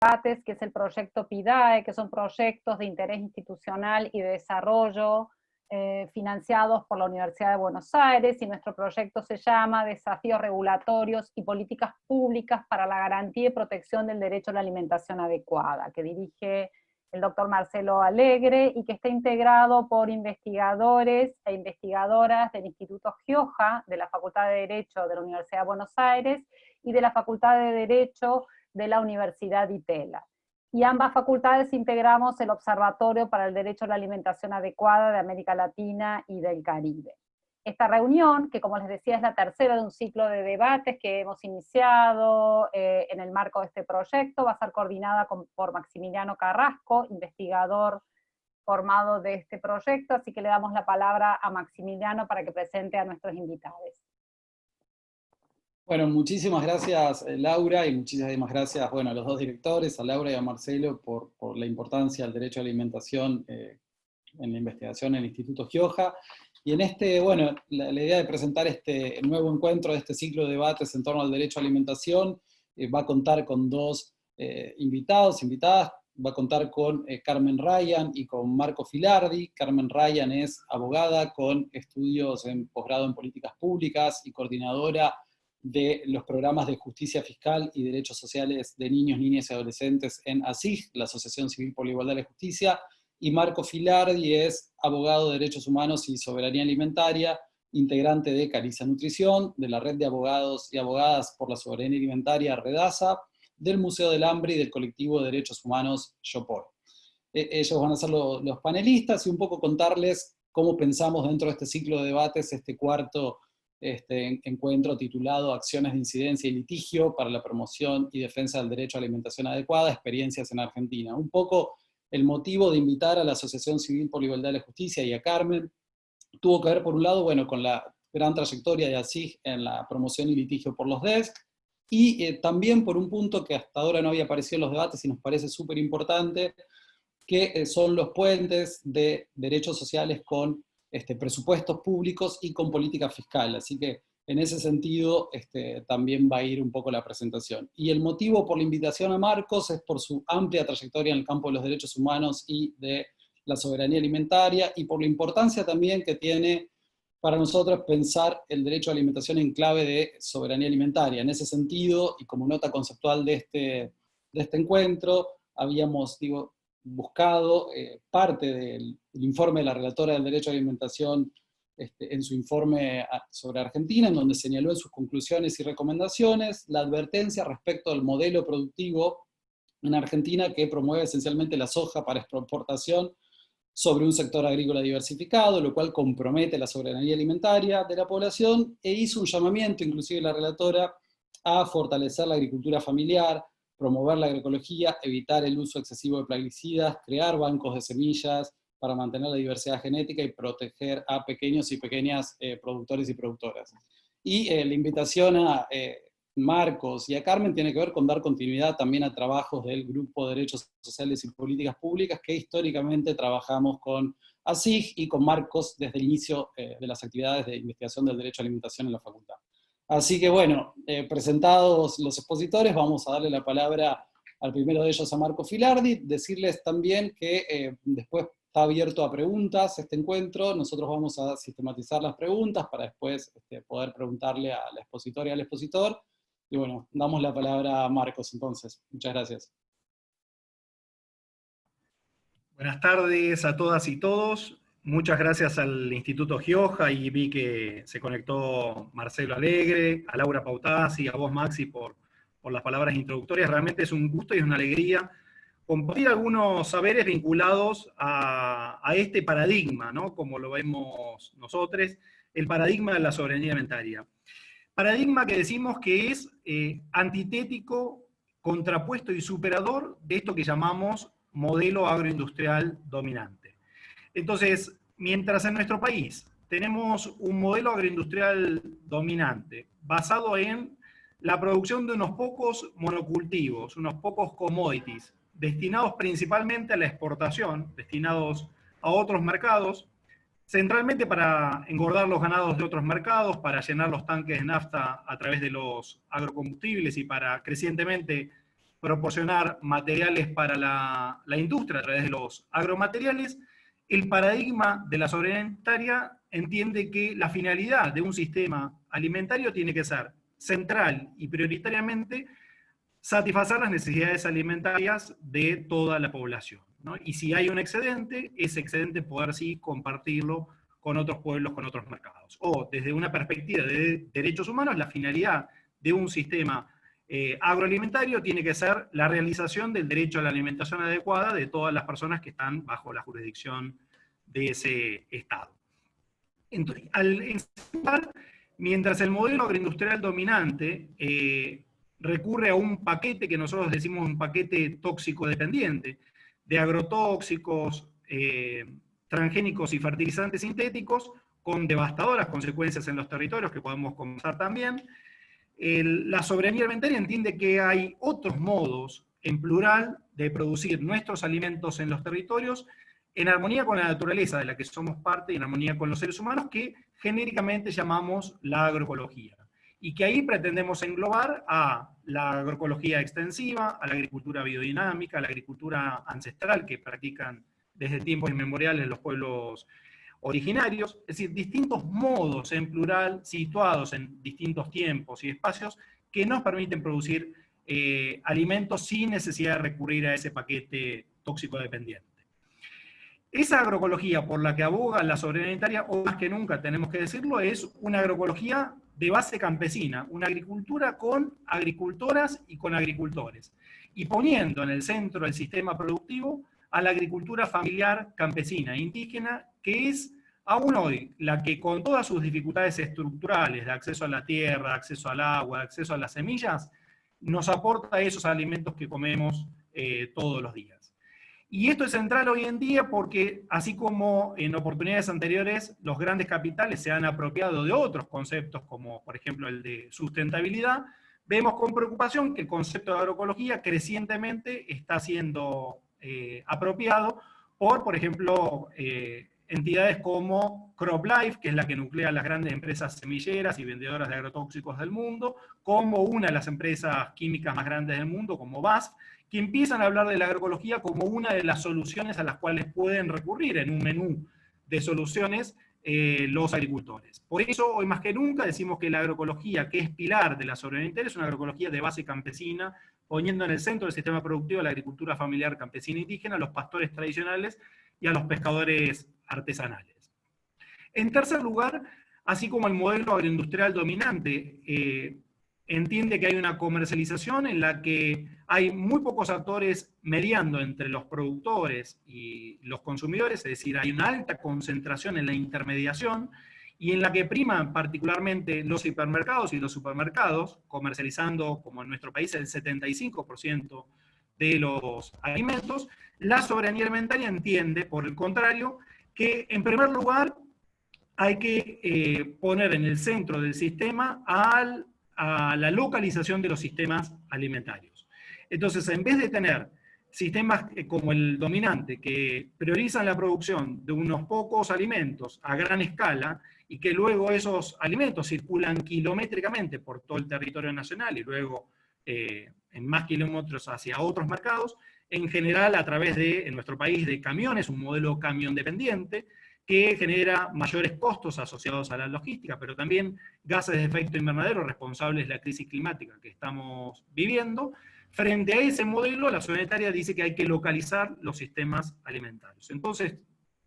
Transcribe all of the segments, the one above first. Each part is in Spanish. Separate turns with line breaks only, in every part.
debates, que es el proyecto PIDAE, que son proyectos de interés institucional y de desarrollo financiados por la Universidad de Buenos Aires, y nuestro proyecto se llama Desafíos Regulatorios y Políticas Públicas para la Garantía y Protección del Derecho a la Alimentación Adecuada, que dirige el doctor Marcelo Alegre, y que está integrado por investigadores e investigadoras del Instituto Gioja, de la Facultad de Derecho de la Universidad de Buenos Aires, y de la Facultad de Derecho de la Universidad de Itela. Y ambas facultades integramos el Observatorio para el Derecho a la Alimentación Adecuada de América Latina y del Caribe. Esta reunión, que como les decía es la tercera de un ciclo de debates que hemos iniciado en el marco de este proyecto, va a ser coordinada por Maximiliano Carrasco, investigador formado de este proyecto, así que le damos la palabra a Maximiliano para que presente a nuestros invitados.
Bueno, muchísimas gracias Laura, y muchísimas gracias a los dos directores, a Laura y a Marcelo, por la importancia del derecho a la alimentación en la investigación en el Instituto Gioja. Y en la idea de presentar este nuevo encuentro de este ciclo de debates en torno al derecho a la alimentación va a contar con dos invitados, invitadas. Va a contar con Carmen Ryan y con Marco Filardi. Carmen Ryan es abogada con estudios en posgrado en políticas públicas y coordinadora de los programas de justicia fiscal y derechos sociales de niños, niñas y adolescentes en ASIG, la Asociación Civil por la Igualdad y la Justicia, y Marco Filardi es abogado de derechos humanos y soberanía alimentaria, integrante de Cariza Nutrición, de la Red de Abogados y Abogadas por la Soberanía Alimentaria, REDASA, del Museo del Hambre y del colectivo de derechos humanos YOPOR. Ellos van a ser los panelistas y un poco contarles cómo pensamos dentro de este ciclo de debates este cuarto encuentro titulado Acciones de incidencia y litigio para la promoción y defensa del derecho a alimentación adecuada, experiencias en Argentina. Un poco el motivo de invitar a la Asociación Civil por la Igualdad y la Justicia y a Carmen tuvo que ver, por un lado, con la gran trayectoria de ASIG en la promoción y litigio por los DESC, y también por un punto que hasta ahora no había aparecido en los debates y nos parece súper importante, que son los puentes de derechos sociales con presupuestos públicos y con política fiscal. Así que en ese sentido también va a ir un poco la presentación. Y el motivo por la invitación a Marcos es por su amplia trayectoria en el campo de los derechos humanos y de la soberanía alimentaria, y por la importancia también que tiene para nosotros pensar el derecho a la alimentación en clave de soberanía alimentaria. En ese sentido, y como nota conceptual de este encuentro, habíamos buscado parte del informe de la relatora del derecho a la alimentación en su informe sobre Argentina, en donde señaló en sus conclusiones y recomendaciones la advertencia respecto al modelo productivo en Argentina que promueve esencialmente la soja para exportación sobre un sector agrícola diversificado, lo cual compromete la soberanía alimentaria de la población, e hizo un llamamiento, inclusive la relatora, a fortalecer la agricultura familiar, promover la agroecología, evitar el uso excesivo de plaguicidas, crear bancos de semillas para mantener la diversidad genética y proteger a pequeños y pequeñas productores y productoras. Y la invitación a Marcos y a Carmen tiene que ver con dar continuidad también a trabajos del Grupo de Derechos Sociales y Políticas Públicas, que históricamente trabajamos con ASIG y con Marcos desde el inicio de las actividades de investigación del derecho a la alimentación en la facultad. Así que presentados los expositores, vamos a darle la palabra al primero de ellos, a Marco Filardi. Decirles también que después está abierto a preguntas este encuentro. Nosotros vamos a sistematizar las preguntas para después poder preguntarle a la expositora y al expositor. Y damos la palabra a Marcos entonces. Muchas gracias.
Buenas tardes a todas y todos. Muchas gracias al Instituto Gioja, y vi que se conectó Marcelo Alegre, a Laura Pautazzi, a vos Maxi por las palabras introductorias. Realmente es un gusto y es una alegría compartir algunos saberes vinculados a este paradigma, ¿no? Como lo vemos nosotros, el paradigma de la soberanía alimentaria. Paradigma que decimos que es antitético, contrapuesto y superador de esto que llamamos modelo agroindustrial dominante. Entonces, mientras en nuestro país tenemos un modelo agroindustrial dominante basado en la producción de unos pocos monocultivos, unos pocos commodities, destinados principalmente a la exportación, destinados a otros mercados, centralmente para engordar los ganados de otros mercados, para llenar los tanques de nafta a través de los agrocombustibles y para crecientemente proporcionar materiales para la industria a través de los agromateriales, el paradigma de la soberanía alimentaria entiende que la finalidad de un sistema alimentario tiene que ser central y prioritariamente satisfacer las necesidades alimentarias de toda la población, ¿no? Y si hay un excedente, ese excedente poder sí compartirlo con otros pueblos, con otros mercados. O desde una perspectiva de derechos humanos, la finalidad de un sistema agroalimentario tiene que ser la realización del derecho a la alimentación adecuada de todas las personas que están bajo la jurisdicción de ese Estado. Entonces, mientras el modelo agroindustrial dominante recurre a un paquete que nosotros decimos un paquete tóxico dependiente, de agrotóxicos, transgénicos y fertilizantes sintéticos, con devastadoras consecuencias en los territorios que podemos conversar también. La soberanía alimentaria entiende que hay otros modos, en plural, de producir nuestros alimentos en los territorios, en armonía con la naturaleza de la que somos parte y en armonía con los seres humanos, que genéricamente llamamos la agroecología. Y que ahí pretendemos englobar a la agroecología extensiva, a la agricultura biodinámica, a la agricultura ancestral que practican desde tiempos inmemoriales los pueblos originarios, es decir, distintos modos en plural situados en distintos tiempos y espacios que nos permiten producir alimentos sin necesidad de recurrir a ese paquete tóxico dependiente. Esa agroecología por la que aboga la soberanía alimentaria, o más que nunca tenemos que decirlo, es una agroecología de base campesina, una agricultura con agricultoras y con agricultores, y poniendo en el centro del sistema productivo a la agricultura familiar campesina e indígena, que es aún hoy la que con todas sus dificultades estructurales de acceso a la tierra, acceso al agua, acceso a las semillas, nos aporta esos alimentos que comemos todos los días. Y esto es central hoy en día porque, así como en oportunidades anteriores, los grandes capitales se han apropiado de otros conceptos, como por ejemplo el de sustentabilidad, vemos con preocupación que el concepto de agroecología crecientemente está siendo apropiado por ejemplo, entidades como CropLife, que es la que nuclea las grandes empresas semilleras y vendedoras de agrotóxicos del mundo, como una de las empresas químicas más grandes del mundo, como BASF, que empiezan a hablar de la agroecología como una de las soluciones a las cuales pueden recurrir en un menú de soluciones los agricultores. Por eso, hoy más que nunca, decimos que la agroecología, que es pilar de la soberanía alimentaria, es una agroecología de base campesina, poniendo en el centro del sistema productivo la agricultura familiar campesina indígena, a los pastores tradicionales y a los pescadores artesanales. En tercer lugar, así como el modelo agroindustrial dominante entiende que hay una comercialización en la que hay muy pocos actores mediando entre los productores y los consumidores, es decir, hay una alta concentración en la intermediación, y en la que priman particularmente los hipermercados y los supermercados, comercializando, como en nuestro país, el 75% de los alimentos. La soberanía alimentaria entiende, por el contrario, que en primer lugar hay que poner en el centro del sistema a la localización de los sistemas alimentarios. Entonces, en vez de tener sistemas como el dominante, que priorizan la producción de unos pocos alimentos a gran escala, y que luego esos alimentos circulan kilométricamente por todo el territorio nacional y luego en más kilómetros hacia otros mercados, en general a través de, en nuestro país, de camiones, un modelo camión dependiente, que genera mayores costos asociados a la logística, pero también gases de efecto invernadero responsables de la crisis climática que estamos viviendo. Frente a ese modelo, la soberanía alimentaria dice que hay que localizar los sistemas alimentarios. Entonces,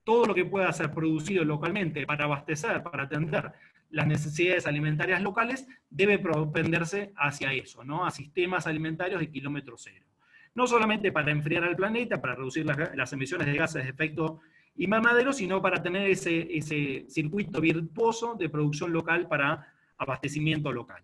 todo lo que pueda ser producido localmente para abastecer, para atender las necesidades alimentarias locales, debe propenderse hacia eso, ¿no? A sistemas alimentarios de kilómetro cero. No solamente para enfriar al planeta, para reducir las emisiones de gases de efecto invernadero, sino para tener ese circuito virtuoso de producción local para abastecimiento local.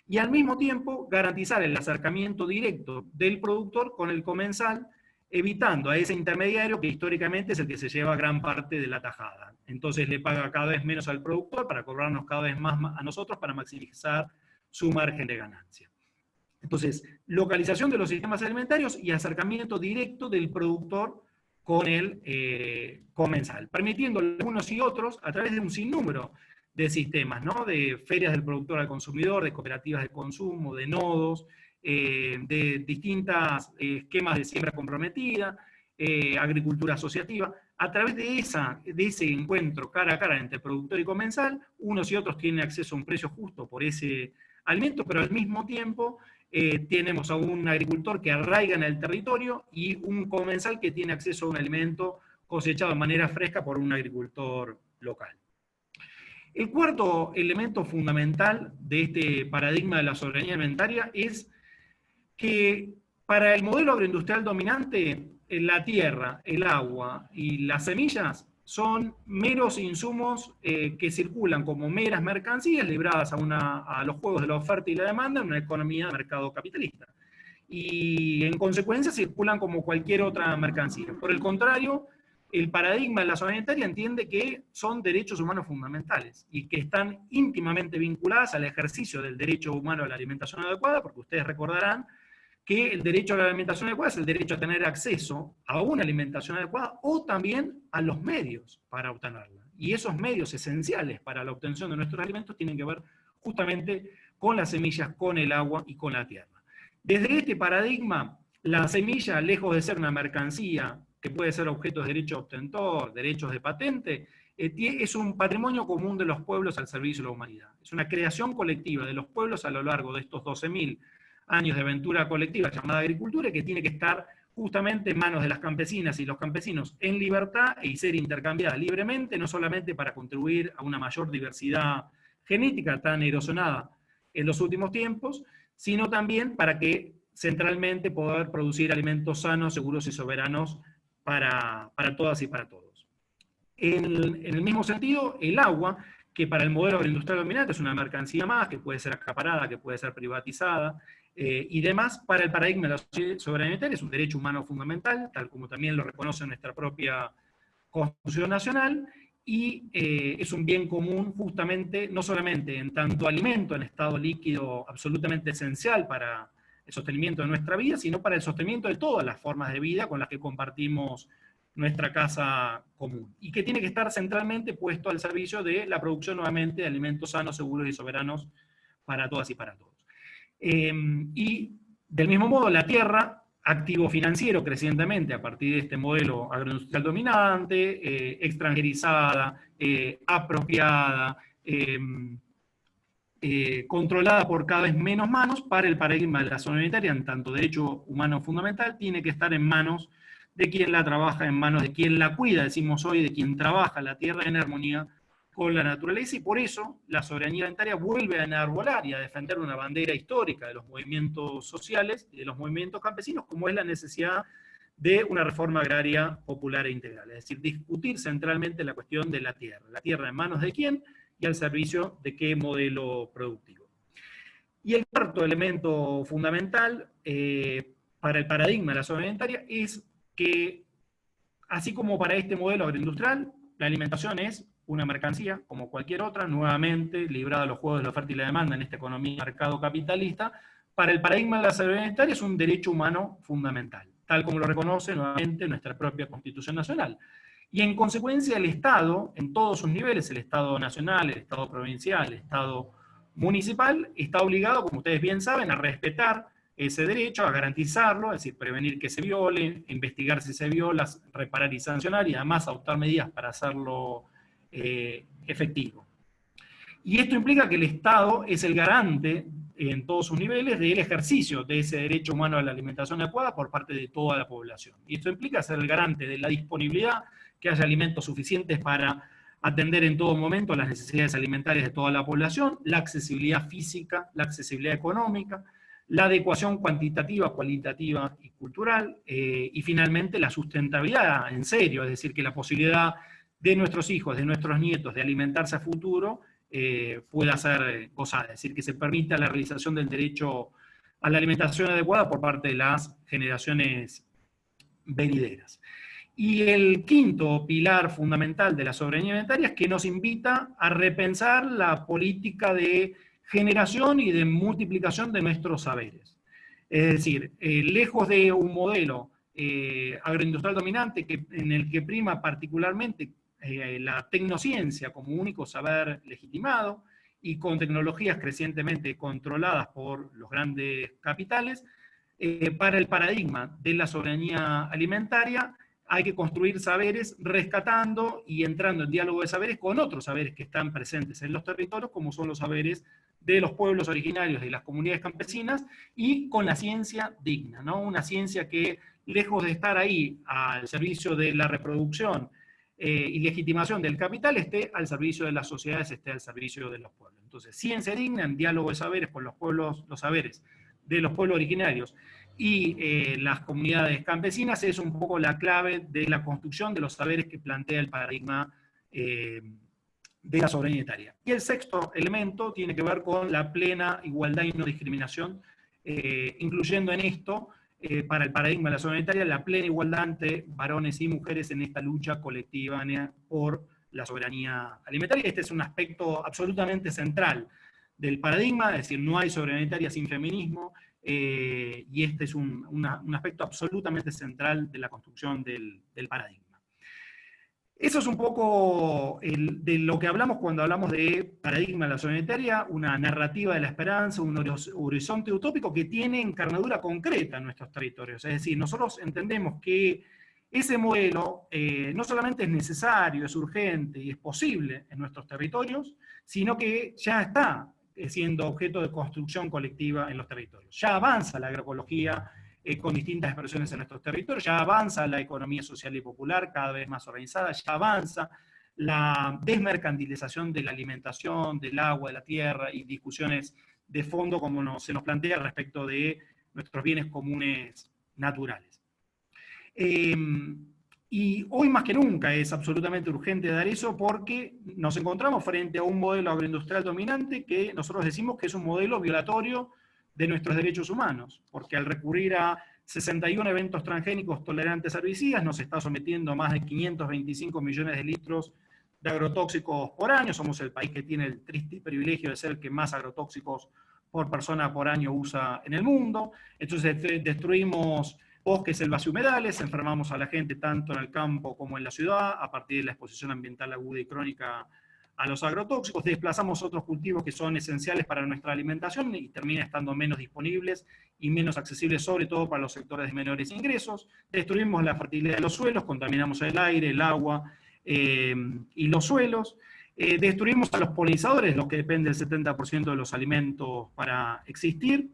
Y al mismo tiempo garantizar el acercamiento directo del productor con el comensal, evitando a ese intermediario que históricamente es el que se lleva gran parte de la tajada. Entonces le paga cada vez menos al productor para cobrarnos cada vez más a nosotros para maximizar su margen de ganancia. Entonces, localización de los sistemas alimentarios y acercamiento directo del productor con el comensal, permitiendo unos y otros, a través de un sinnúmero de sistemas, ¿no? De ferias del productor al consumidor, de cooperativas de consumo, de nodos, de distintos esquemas de siembra comprometida, agricultura asociativa. A través de ese encuentro cara a cara entre productor y comensal, unos y otros tienen acceso a un precio justo por ese alimento, pero al mismo tiempo tenemos a un agricultor que arraiga en el territorio y un comensal que tiene acceso a un alimento cosechado de manera fresca por un agricultor local. El cuarto elemento fundamental de este paradigma de la soberanía alimentaria es que para el modelo agroindustrial dominante, la tierra, el agua y las semillas son meros insumos que circulan como meras mercancías libradas a los juegos de la oferta y la demanda en una economía de mercado capitalista. Y en consecuencia circulan como cualquier otra mercancía. Por el contrario, el paradigma de la soberanía alimentaria entiende que son derechos humanos fundamentales y que están íntimamente vinculadas al ejercicio del derecho humano a la alimentación adecuada, porque ustedes recordarán que el derecho a la alimentación adecuada es el derecho a tener acceso a una alimentación adecuada o también a los medios para obtenerla. Y esos medios esenciales para la obtención de nuestros alimentos tienen que ver justamente con las semillas, con el agua y con la tierra. Desde este paradigma, la semilla, lejos de ser una mercancía que puede ser objeto de derecho de obtentor, derechos de patente, es un patrimonio común de los pueblos al servicio de la humanidad. Es una creación colectiva de los pueblos a lo largo de estos 12.000 años de aventura colectiva llamada agricultura, que tiene que estar justamente en manos de las campesinas y los campesinos en libertad y ser intercambiada libremente, no solamente para contribuir a una mayor diversidad genética tan erosionada en los últimos tiempos, sino también para que centralmente poder producir alimentos sanos, seguros y soberanos para todas y para todos. En el mismo sentido, el agua, que para el modelo agroindustrial dominante es una mercancía más, que puede ser acaparada, que puede ser privatizada, y demás, para el paradigma de la soberanía alimentaria es un derecho humano fundamental, tal como también lo reconoce nuestra propia Constitución Nacional, y es un bien común justamente, no solamente en tanto alimento en estado líquido absolutamente esencial para el sostenimiento de nuestra vida, sino para el sostenimiento de todas las formas de vida con las que compartimos nuestra casa común, y que tiene que estar centralmente puesto al servicio de la producción nuevamente de alimentos sanos, seguros y soberanos para todas y para todos. Y del mismo modo la tierra, activo financiero crecientemente a partir de este modelo agroindustrial dominante, extranjerizada, apropiada, controlada por cada vez menos manos, para el paradigma de la soberanía alimentaria, en tanto derecho humano fundamental, tiene que estar en manos de quien la trabaja, en manos de quien la cuida, decimos hoy, de quien trabaja la tierra en armonía con la naturaleza, y por eso la soberanía alimentaria vuelve a enarbolar y a defender una bandera histórica de los movimientos sociales y de los movimientos campesinos, como es la necesidad de una reforma agraria popular e integral, es decir, discutir centralmente la cuestión de la tierra en manos de quién y al servicio de qué modelo productivo. Y el cuarto elemento fundamental para el paradigma de la soberanía alimentaria es que, así como para este modelo agroindustrial, la alimentación es una mercancía como cualquier otra, nuevamente librada a los juegos de la oferta y la demanda en esta economía de mercado capitalista, para el paradigma de la soberanía alimentaria es un derecho humano fundamental, tal como lo reconoce nuevamente nuestra propia Constitución Nacional. Y en consecuencia el Estado, en todos sus niveles, el Estado nacional, el Estado provincial, el Estado municipal, está obligado, como ustedes bien saben, a respetar ese derecho, a garantizarlo, es decir, prevenir que se viole, investigar si se viola, reparar y sancionar, y además adoptar medidas para hacerlo efectivo. Y esto implica que el Estado es el garante en todos sus niveles del ejercicio de ese derecho humano a la alimentación adecuada por parte de toda la población. Y esto implica ser el garante de la disponibilidad, que haya alimentos suficientes para atender en todo momento las necesidades alimentarias de toda la población, la accesibilidad física, la accesibilidad económica, la adecuación cuantitativa, cualitativa y cultural, y finalmente la sustentabilidad en serio, es decir, que la posibilidad de nuestros hijos, de nuestros nietos, de alimentarse a futuro, pueda ser gozada, es decir, que se permita la realización del derecho a la alimentación adecuada por parte de las generaciones venideras. Y el quinto pilar fundamental de la soberanía alimentaria es que nos invita a repensar la política de generación y de multiplicación de nuestros saberes. Es decir, lejos de un modelo agroindustrial dominante en el que prima particularmente la tecnociencia como único saber legitimado, y con tecnologías crecientemente controladas por los grandes capitales, para el paradigma de la soberanía alimentaria hay que construir saberes rescatando y entrando en diálogo de saberes con otros saberes que están presentes en los territorios, como son los saberes de los pueblos originarios y las comunidades campesinas, y con la ciencia digna, ¿no? Una ciencia que, lejos de estar ahí al servicio de la reproducción y legitimación del capital, esté al servicio de las sociedades, esté al servicio de los pueblos. Entonces, ciencia digna en diálogo de saberes con los pueblos, los saberes de los pueblos originarios y las comunidades campesinas es un poco la clave de la construcción de los saberes que plantea el paradigma de la soberanía alimentaria. Y el sexto elemento tiene que ver con la plena igualdad y no discriminación, incluyendo en esto, para el paradigma de la soberanía alimentaria, la plena igualdad entre varones y mujeres en esta lucha colectiva por la soberanía alimentaria. Este es un aspecto absolutamente central del paradigma, es decir, no hay soberanía alimentaria sin feminismo, y este es un aspecto absolutamente central de la construcción del paradigma. Eso es un poco de lo que hablamos cuando hablamos de paradigma de la soberanía alimentaria, una narrativa de la esperanza, un horizonte utópico que tiene encarnadura concreta en nuestros territorios. Es decir, nosotros entendemos que ese modelo no solamente es necesario, es urgente y es posible en nuestros territorios, sino que ya está siendo objeto de construcción colectiva en los territorios. Ya avanza la agroecología con distintas expresiones en nuestros territorios, ya avanza la economía social y popular cada vez más organizada, ya avanza la desmercantilización de la alimentación, del agua, de la tierra y discusiones de fondo como se nos plantea respecto de nuestros bienes comunes naturales. Y hoy más que nunca es absolutamente urgente dar eso porque nos encontramos frente a un modelo agroindustrial dominante que nosotros decimos que es un modelo violatorio de nuestros derechos humanos, porque al recurrir a 61 eventos transgénicos tolerantes a herbicidas nos está sometiendo a más de 525 millones de litros de agrotóxicos por año. Somos el país que tiene el triste privilegio de ser el que más agrotóxicos por persona por año usa en el mundo. Entonces destruimos bosques, selvas y humedales, enfermamos a la gente tanto en el campo como en la ciudad a partir de la exposición ambiental aguda y crónica a los agrotóxicos, desplazamos otros cultivos que son esenciales para nuestra alimentación y terminan estando menos disponibles y menos accesibles, sobre todo para los sectores de menores ingresos, destruimos la fertilidad de los suelos, contaminamos el aire, el agua y los suelos, destruimos a los polinizadores, los que dependen del 70% de los alimentos para existir,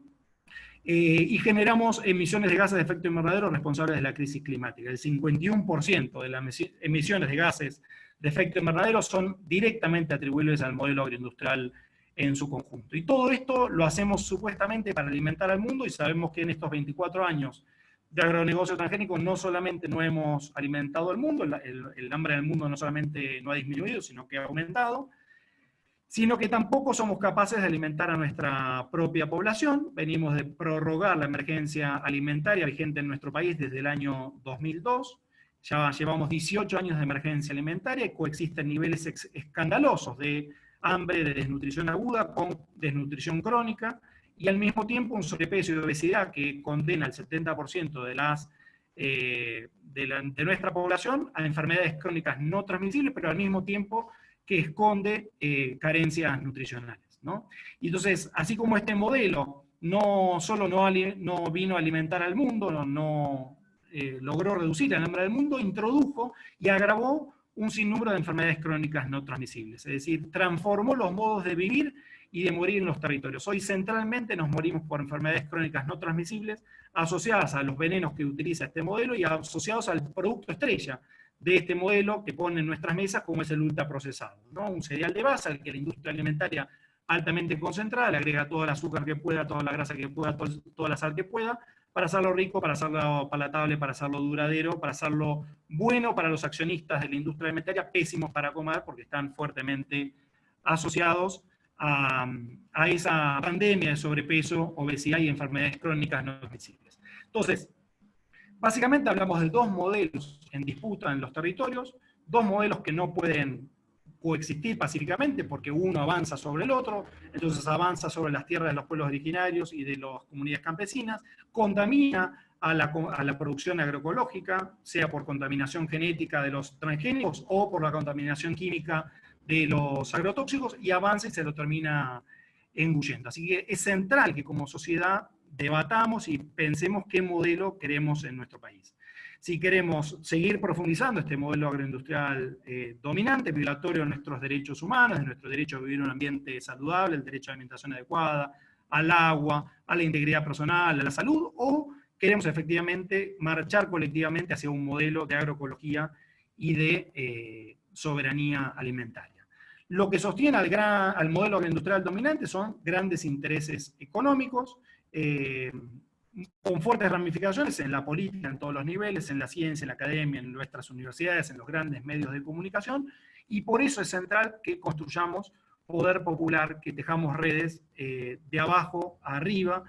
y generamos emisiones de gases de efecto invernadero responsables de la crisis climática. El 51% de las emisiones de gases de efecto invernadero son directamente atribuibles al modelo agroindustrial en su conjunto. Y todo esto lo hacemos supuestamente para alimentar al mundo, y sabemos que en estos 24 años de agronegocio transgénico no solamente no hemos alimentado al mundo, el hambre en el mundo no solamente no ha disminuido, sino que ha aumentado, sino que tampoco somos capaces de alimentar a nuestra propia población. Venimos de prorrogar la emergencia alimentaria vigente en nuestro país desde el año 2002, ya llevamos 18 años de emergencia alimentaria y coexisten niveles escandalosos de hambre, de desnutrición aguda con desnutrición crónica, y al mismo tiempo un sobrepeso y obesidad que condena al 70% de nuestra población a enfermedades crónicas no transmisibles, pero al mismo tiempo que esconde carencias nutricionales, ¿no? Y entonces, así como este modelo no solo no vino a alimentar al mundo, logró reducir el hambre del mundo, introdujo y agravó un sinnúmero de enfermedades crónicas no transmisibles. Es decir, transformó los modos de vivir y de morir en los territorios. Hoy centralmente nos morimos por enfermedades crónicas no transmisibles asociadas a los venenos que utiliza este modelo y asociados al producto estrella de este modelo que pone en nuestras mesas, como es el ultraprocesado, ¿no? Un cereal de base al que la industria alimentaria altamente concentrada le agrega todo el azúcar que pueda, toda la grasa que pueda, toda la sal que pueda, para hacerlo rico, para hacerlo palatable, para hacerlo duradero, para hacerlo bueno para los accionistas de la industria alimentaria, pésimos para comer porque están fuertemente asociados a esa pandemia de sobrepeso, obesidad y enfermedades crónicas no transmisibles. Entonces, básicamente hablamos de dos modelos en disputa en los territorios, dos modelos que no pueden coexistir pacíficamente porque uno avanza sobre el otro, entonces avanza sobre las tierras de los pueblos originarios y de las comunidades campesinas, contamina a la producción agroecológica, sea por contaminación genética de los transgénicos o por la contaminación química de los agrotóxicos y avanza y se lo termina engullendo. Así que es central que como sociedad debatamos y pensemos qué modelo queremos en nuestro país. Si queremos seguir profundizando este modelo agroindustrial dominante, violatorio de nuestros derechos humanos, de nuestro derecho a vivir en un ambiente saludable, el derecho a alimentación adecuada, al agua, a la integridad personal, a la salud, o queremos efectivamente marchar colectivamente hacia un modelo de agroecología y de soberanía alimentaria. Lo que sostiene al modelo agroindustrial dominante son grandes intereses económicos, con fuertes ramificaciones en la política, en todos los niveles, en la ciencia, en la academia, en nuestras universidades, en los grandes medios de comunicación, y por eso es central que construyamos poder popular, que tejamos redes de abajo a arriba,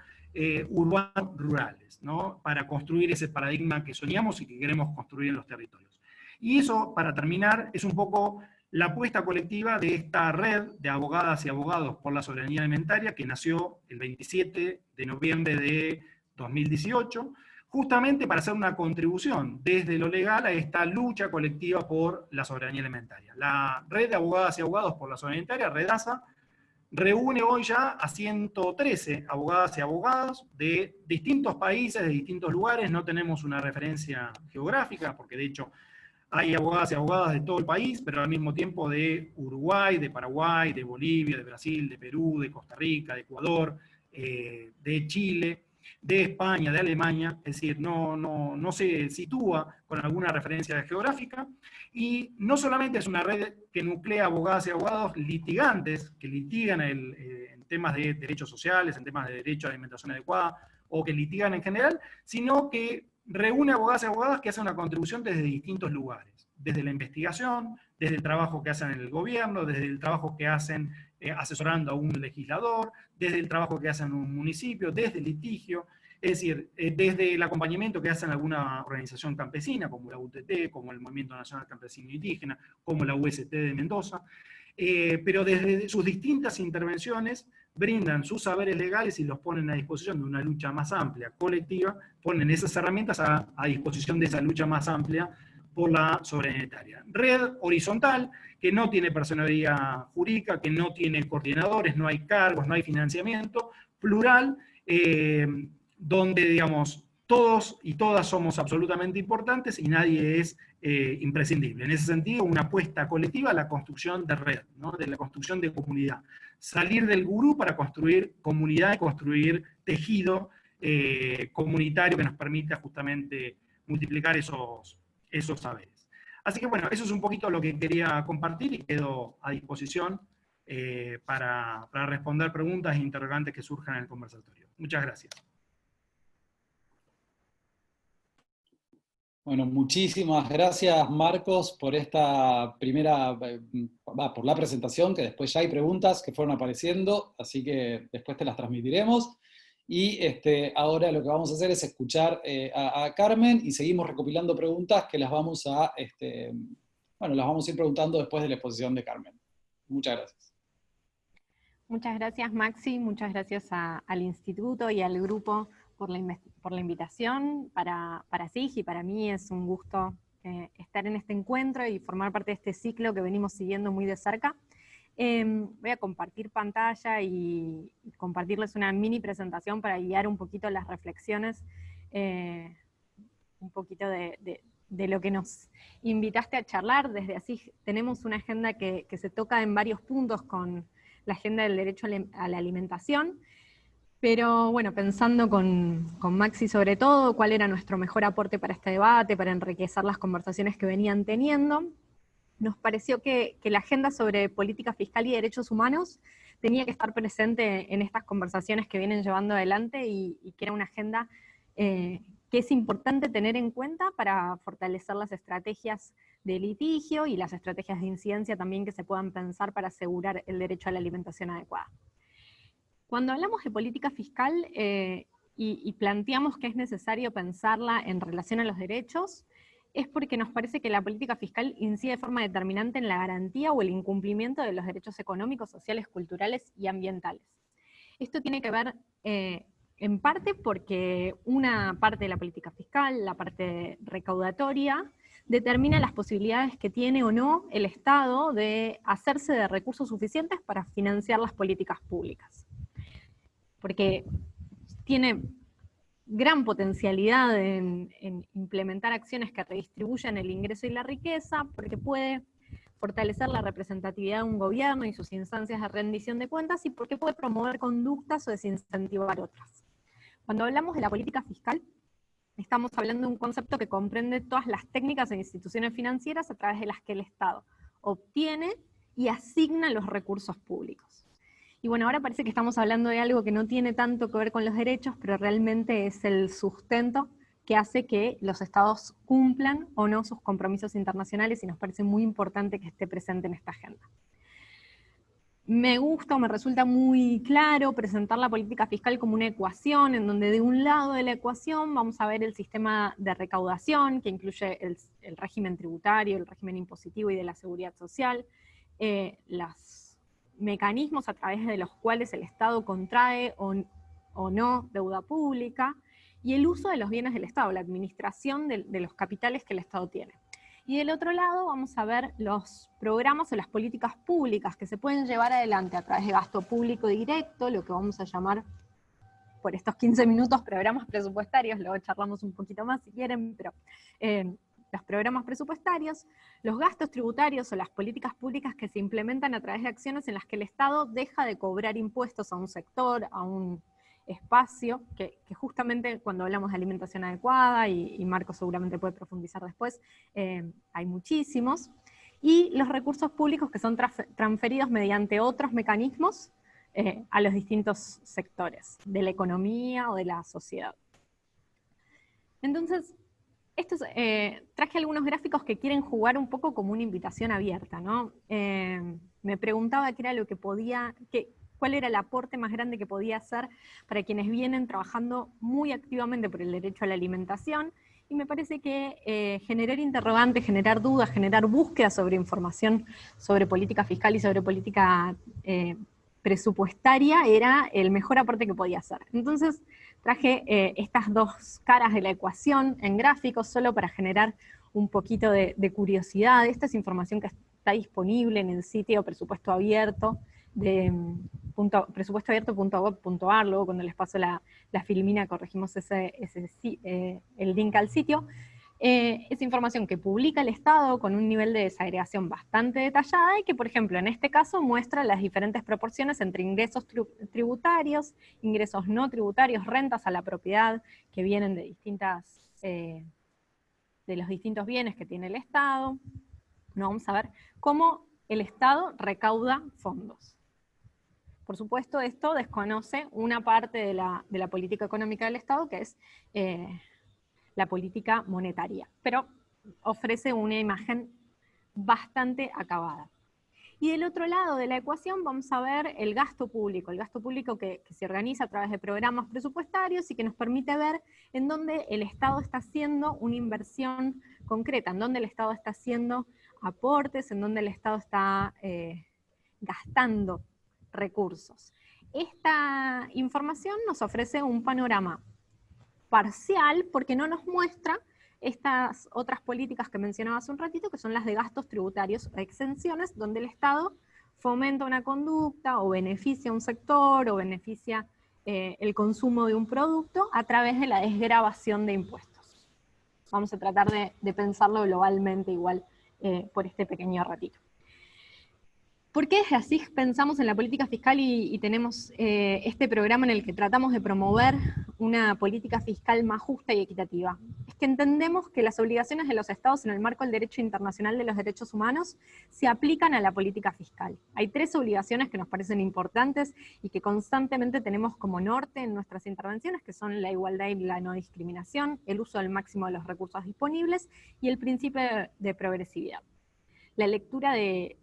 urbanos, rurales, ¿no? Para construir ese paradigma que soñamos y que queremos construir en los territorios. Y eso, para terminar, es un poco la apuesta colectiva de esta red de abogadas y abogados por la soberanía alimentaria que nació el 27 de noviembre de 2018, justamente para hacer una contribución desde lo legal a esta lucha colectiva por la soberanía alimentaria. La red de abogadas y abogados por la soberanía alimentaria, REDASA, reúne hoy ya a 113 abogadas y abogados de distintos países, de distintos lugares. No tenemos una referencia geográfica, porque de hecho hay abogadas y abogadas de todo el país, pero al mismo tiempo de Uruguay, de Paraguay, de Bolivia, de Brasil, de Perú, de Costa Rica, de Ecuador, de Chile, de España, de Alemania, es decir, no se sitúa con alguna referencia geográfica, y no solamente es una red que nuclea abogadas y abogados litigantes, que litigan en temas de derechos sociales, en temas de derecho a alimentación adecuada, o que litigan en general, sino que reúne abogadas y abogadas que hacen una contribución desde distintos lugares, desde la investigación, desde el trabajo que hacen en el gobierno, desde el trabajo que hacen asesorando a un legislador, desde el trabajo que hacen en un municipio, desde el litigio, es decir, desde el acompañamiento que hacen alguna organización campesina, como la UTT, como el Movimiento Nacional Campesino Indígena, como la UST de Mendoza, pero desde sus distintas intervenciones brindan sus saberes legales y los ponen a disposición de una lucha más amplia, colectiva, ponen esas herramientas a disposición de esa lucha más amplia por la soberanía alimentaria. Red horizontal, que no tiene personería jurídica, que no tiene coordinadores, no hay cargos, no hay financiamiento, plural, donde, digamos, todos y todas somos absolutamente importantes y nadie es imprescindible. En ese sentido, una apuesta colectiva a la construcción de red, ¿no? De la construcción de comunidad. Salir del gurú para construir comunidad y construir tejido comunitario que nos permita justamente multiplicar esos saberes. Así que bueno, eso es un poquito lo que quería compartir y quedo a disposición para responder preguntas e interrogantes que surjan en el conversatorio. Muchas gracias.
Bueno, muchísimas gracias, Marcos, por esta primera, por la presentación, que después ya hay preguntas que fueron apareciendo, así que después te las transmitiremos. Y ahora lo que vamos a hacer es escuchar a Carmen y seguimos recopilando preguntas que las vamos a, las vamos a ir preguntando después de la exposición de Carmen. Muchas gracias.
Muchas gracias, Maxi, muchas gracias al Instituto y al grupo por la invitación. Para SIG y para mí es un gusto estar en este encuentro y formar parte de este ciclo que venimos siguiendo muy de cerca. Voy a compartir pantalla y compartirles una mini presentación para guiar un poquito las reflexiones, un poquito de lo que nos invitaste a charlar. Desde así tenemos una agenda que se toca en varios puntos con la agenda del derecho a la alimentación, pero bueno, pensando con Maxi sobre todo, cuál era nuestro mejor aporte para este debate, para enriquecer las conversaciones que venían teniendo, nos pareció que la agenda sobre política fiscal y derechos humanos tenía que estar presente en estas conversaciones que vienen llevando adelante y que era una agenda que es importante tener en cuenta para fortalecer las estrategias de litigio y las estrategias de incidencia también que se puedan pensar para asegurar el derecho a la alimentación adecuada. Cuando hablamos de política fiscal y planteamos que es necesario pensarla en relación a los derechos, es porque nos parece que la política fiscal incide de forma determinante en la garantía o el incumplimiento de los derechos económicos, sociales, culturales y ambientales. Esto tiene que ver en parte porque una parte de la política fiscal, la parte recaudatoria, determina las posibilidades que tiene o no el Estado de hacerse de recursos suficientes para financiar las políticas públicas. Porque tiene gran potencialidad en implementar acciones que redistribuyan el ingreso y la riqueza, porque puede fortalecer la representatividad de un gobierno y sus instancias de rendición de cuentas, y porque puede promover conductas o desincentivar otras. Cuando hablamos de la política fiscal, estamos hablando de un concepto que comprende todas las técnicas e instituciones financieras a través de las que el Estado obtiene y asigna los recursos públicos. Y bueno, ahora parece que estamos hablando de algo que no tiene tanto que ver con los derechos, pero realmente es el sustento que hace que los estados cumplan o no sus compromisos internacionales, y nos parece muy importante que esté presente en esta agenda. Me gusta o me resulta muy claro presentar la política fiscal como una ecuación, en donde de un lado de la ecuación vamos a ver el sistema de recaudación, que incluye el régimen tributario, el régimen impositivo y de la seguridad social, los mecanismos a través de los cuales el Estado contrae o no deuda pública, y el uso de los bienes del Estado, la administración de los capitales que el Estado tiene. Y del otro lado vamos a ver los programas o las políticas públicas que se pueden llevar adelante a través de gasto público directo, lo que vamos a llamar por estos 15 minutos programas presupuestarios, luego charlamos un poquito más si quieren, pero los programas presupuestarios, los gastos tributarios o las políticas públicas que se implementan a través de acciones en las que el Estado deja de cobrar impuestos a un sector, a un espacio, que justamente cuando hablamos de alimentación adecuada, y Marco seguramente puede profundizar después, hay muchísimos, y los recursos públicos que son transferidos mediante otros mecanismos a los distintos sectores de la economía o de la sociedad. Entonces, traje algunos gráficos que quieren jugar un poco como una invitación abierta, ¿no? Me preguntaba qué era lo que cuál era el aporte más grande que podía hacer para quienes vienen trabajando muy activamente por el derecho a la alimentación, y me parece que generar interrogantes, generar dudas, generar búsquedas sobre información sobre política fiscal y sobre política presupuestaria era el mejor aporte que podía hacer. Entonces traje estas dos caras de la ecuación en gráficos solo para generar un poquito de curiosidad. Esta es información que está disponible en el sitio Presupuesto Abierto, presupuestoabierto.gov.ar. Luego cuando les paso la filmina corregimos el link al sitio. Es información que publica el Estado con un nivel de desagregación bastante detallada, y que, por ejemplo, en este caso muestra las diferentes proporciones entre ingresos tributarios, ingresos no tributarios, rentas a la propiedad que vienen de los distintos bienes que tiene el Estado. Vamos a ver cómo el Estado recauda fondos. Por supuesto, esto desconoce una parte de la política económica del Estado, que es la política monetaria, pero ofrece una imagen bastante acabada. Y del otro lado de la ecuación vamos a ver el gasto público que se organiza a través de programas presupuestarios y que nos permite ver en dónde el Estado está haciendo una inversión concreta, en dónde el Estado está haciendo aportes, en dónde el Estado está gastando recursos. Esta información nos ofrece un panorama parcial porque no nos muestra estas otras políticas que mencionaba hace un ratito, que son las de gastos tributarios o exenciones, donde el Estado fomenta una conducta o beneficia a un sector o beneficia el consumo de un producto a través de la desgravación de impuestos. Vamos a tratar de pensarlo globalmente igual por este pequeño ratito. ¿Por qué así pensamos en la política fiscal y tenemos este programa en el que tratamos de promover una política fiscal más justa y equitativa? Es que entendemos que las obligaciones de los estados en el marco del derecho internacional de los derechos humanos se aplican a la política fiscal. Hay 3 obligaciones que nos parecen importantes y que constantemente tenemos como norte en nuestras intervenciones, que son la igualdad y la no discriminación, el uso al máximo de los recursos disponibles y el principio de progresividad. La lectura de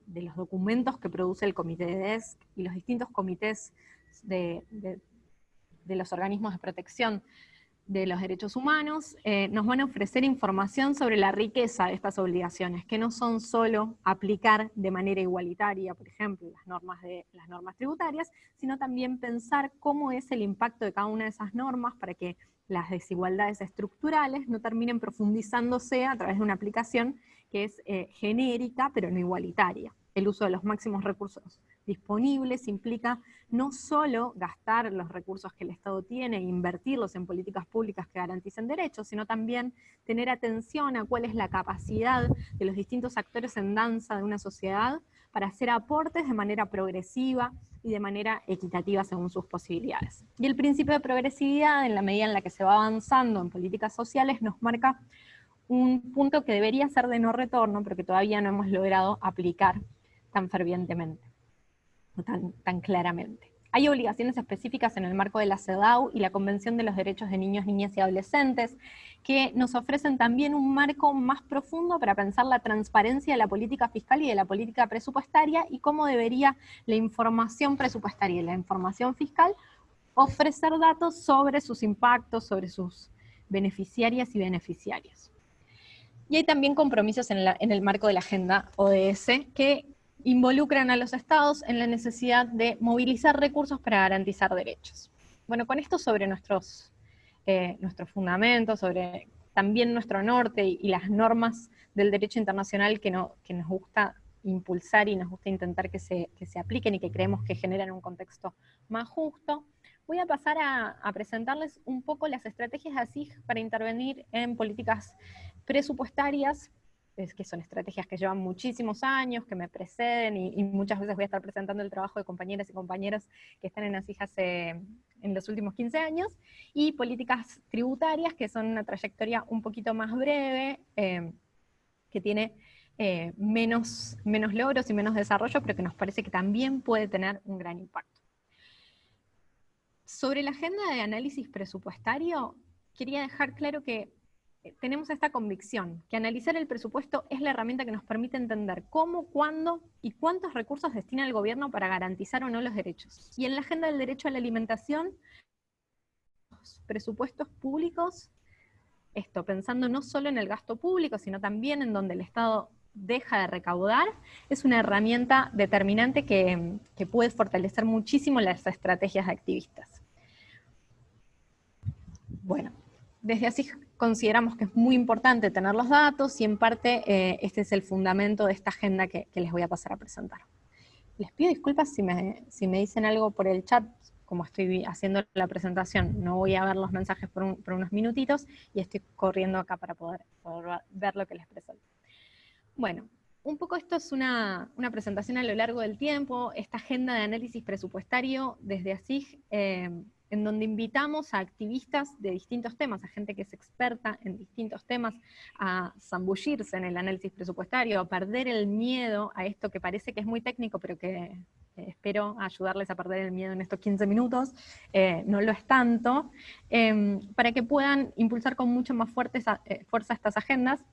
los documentos que produce el Comité de DESC y los distintos comités de los organismos de protección de los derechos humanos, nos van a ofrecer información sobre la riqueza de estas obligaciones, que no son solo aplicar de manera igualitaria, por ejemplo, las normas tributarias, sino también pensar cómo es el impacto de cada una de esas normas para que las desigualdades estructurales no terminen profundizándose a través de una aplicación que es genérica, pero no igualitaria. El uso de los máximos recursos disponibles implica no solo gastar los recursos que el Estado tiene e invertirlos en políticas públicas que garanticen derechos, sino también tener atención a cuál es la capacidad de los distintos actores en danza de una sociedad para hacer aportes de manera progresiva y de manera equitativa según sus posibilidades. Y el principio de progresividad, en la medida en la que se va avanzando en políticas sociales, nos marca un punto que debería ser de no retorno, pero que todavía no hemos logrado aplicar tan fervientemente, o tan claramente. Hay obligaciones específicas en el marco de la CEDAW y la Convención de los Derechos de Niños, Niñas y Adolescentes, que nos ofrecen también un marco más profundo para pensar la transparencia de la política fiscal y de la política presupuestaria, y cómo debería la información presupuestaria y la información fiscal ofrecer datos sobre sus impactos, sobre sus beneficiarias y beneficiarios. Y hay también compromisos en el marco de la agenda ODS que involucran a los estados en la necesidad de movilizar recursos para garantizar derechos. Bueno, con esto sobre nuestros fundamentos, sobre también nuestro norte y las normas del derecho internacional que nos gusta impulsar y nos gusta intentar que se apliquen y que creemos que generan un contexto más justo, voy a pasar a presentarles un poco las estrategias de ASIG para intervenir en políticas presupuestarias, que son estrategias que llevan muchísimos años, que me preceden, y muchas veces voy a estar presentando el trabajo de compañeras y compañeros que están en ASIG en los últimos 15 años, y políticas tributarias, que son una trayectoria un poquito más breve, que tiene menos logros y menos desarrollo, pero que nos parece que también puede tener un gran impacto. Sobre la agenda de análisis presupuestario, quería dejar claro que tenemos esta convicción, que analizar el presupuesto es la herramienta que nos permite entender cómo, cuándo y cuántos recursos destina el gobierno para garantizar o no los derechos. Y en la agenda del derecho a la alimentación, los presupuestos públicos, esto pensando no solo en el gasto público, sino también en donde el Estado deja de recaudar, es una herramienta determinante que puede fortalecer muchísimo las estrategias activistas. Bueno, desde ASIG consideramos que es muy importante tener los datos, y en parte este es el fundamento de esta agenda que les voy a pasar a presentar. Les pido disculpas si me dicen algo por el chat, como estoy haciendo la presentación, no voy a ver los mensajes por unos minutitos, y estoy corriendo acá para poder ver lo que les presento. Bueno, un poco esto es una presentación a lo largo del tiempo, esta agenda de análisis presupuestario desde ASIG, en donde invitamos a activistas de distintos temas, a gente que es experta en distintos temas, a zambullirse en el análisis presupuestario, a perder el miedo a esto que parece que es muy técnico, pero que espero ayudarles a perder el miedo en estos 15 minutos, no lo es tanto, para que puedan impulsar con mucho más fuerza estas agendas.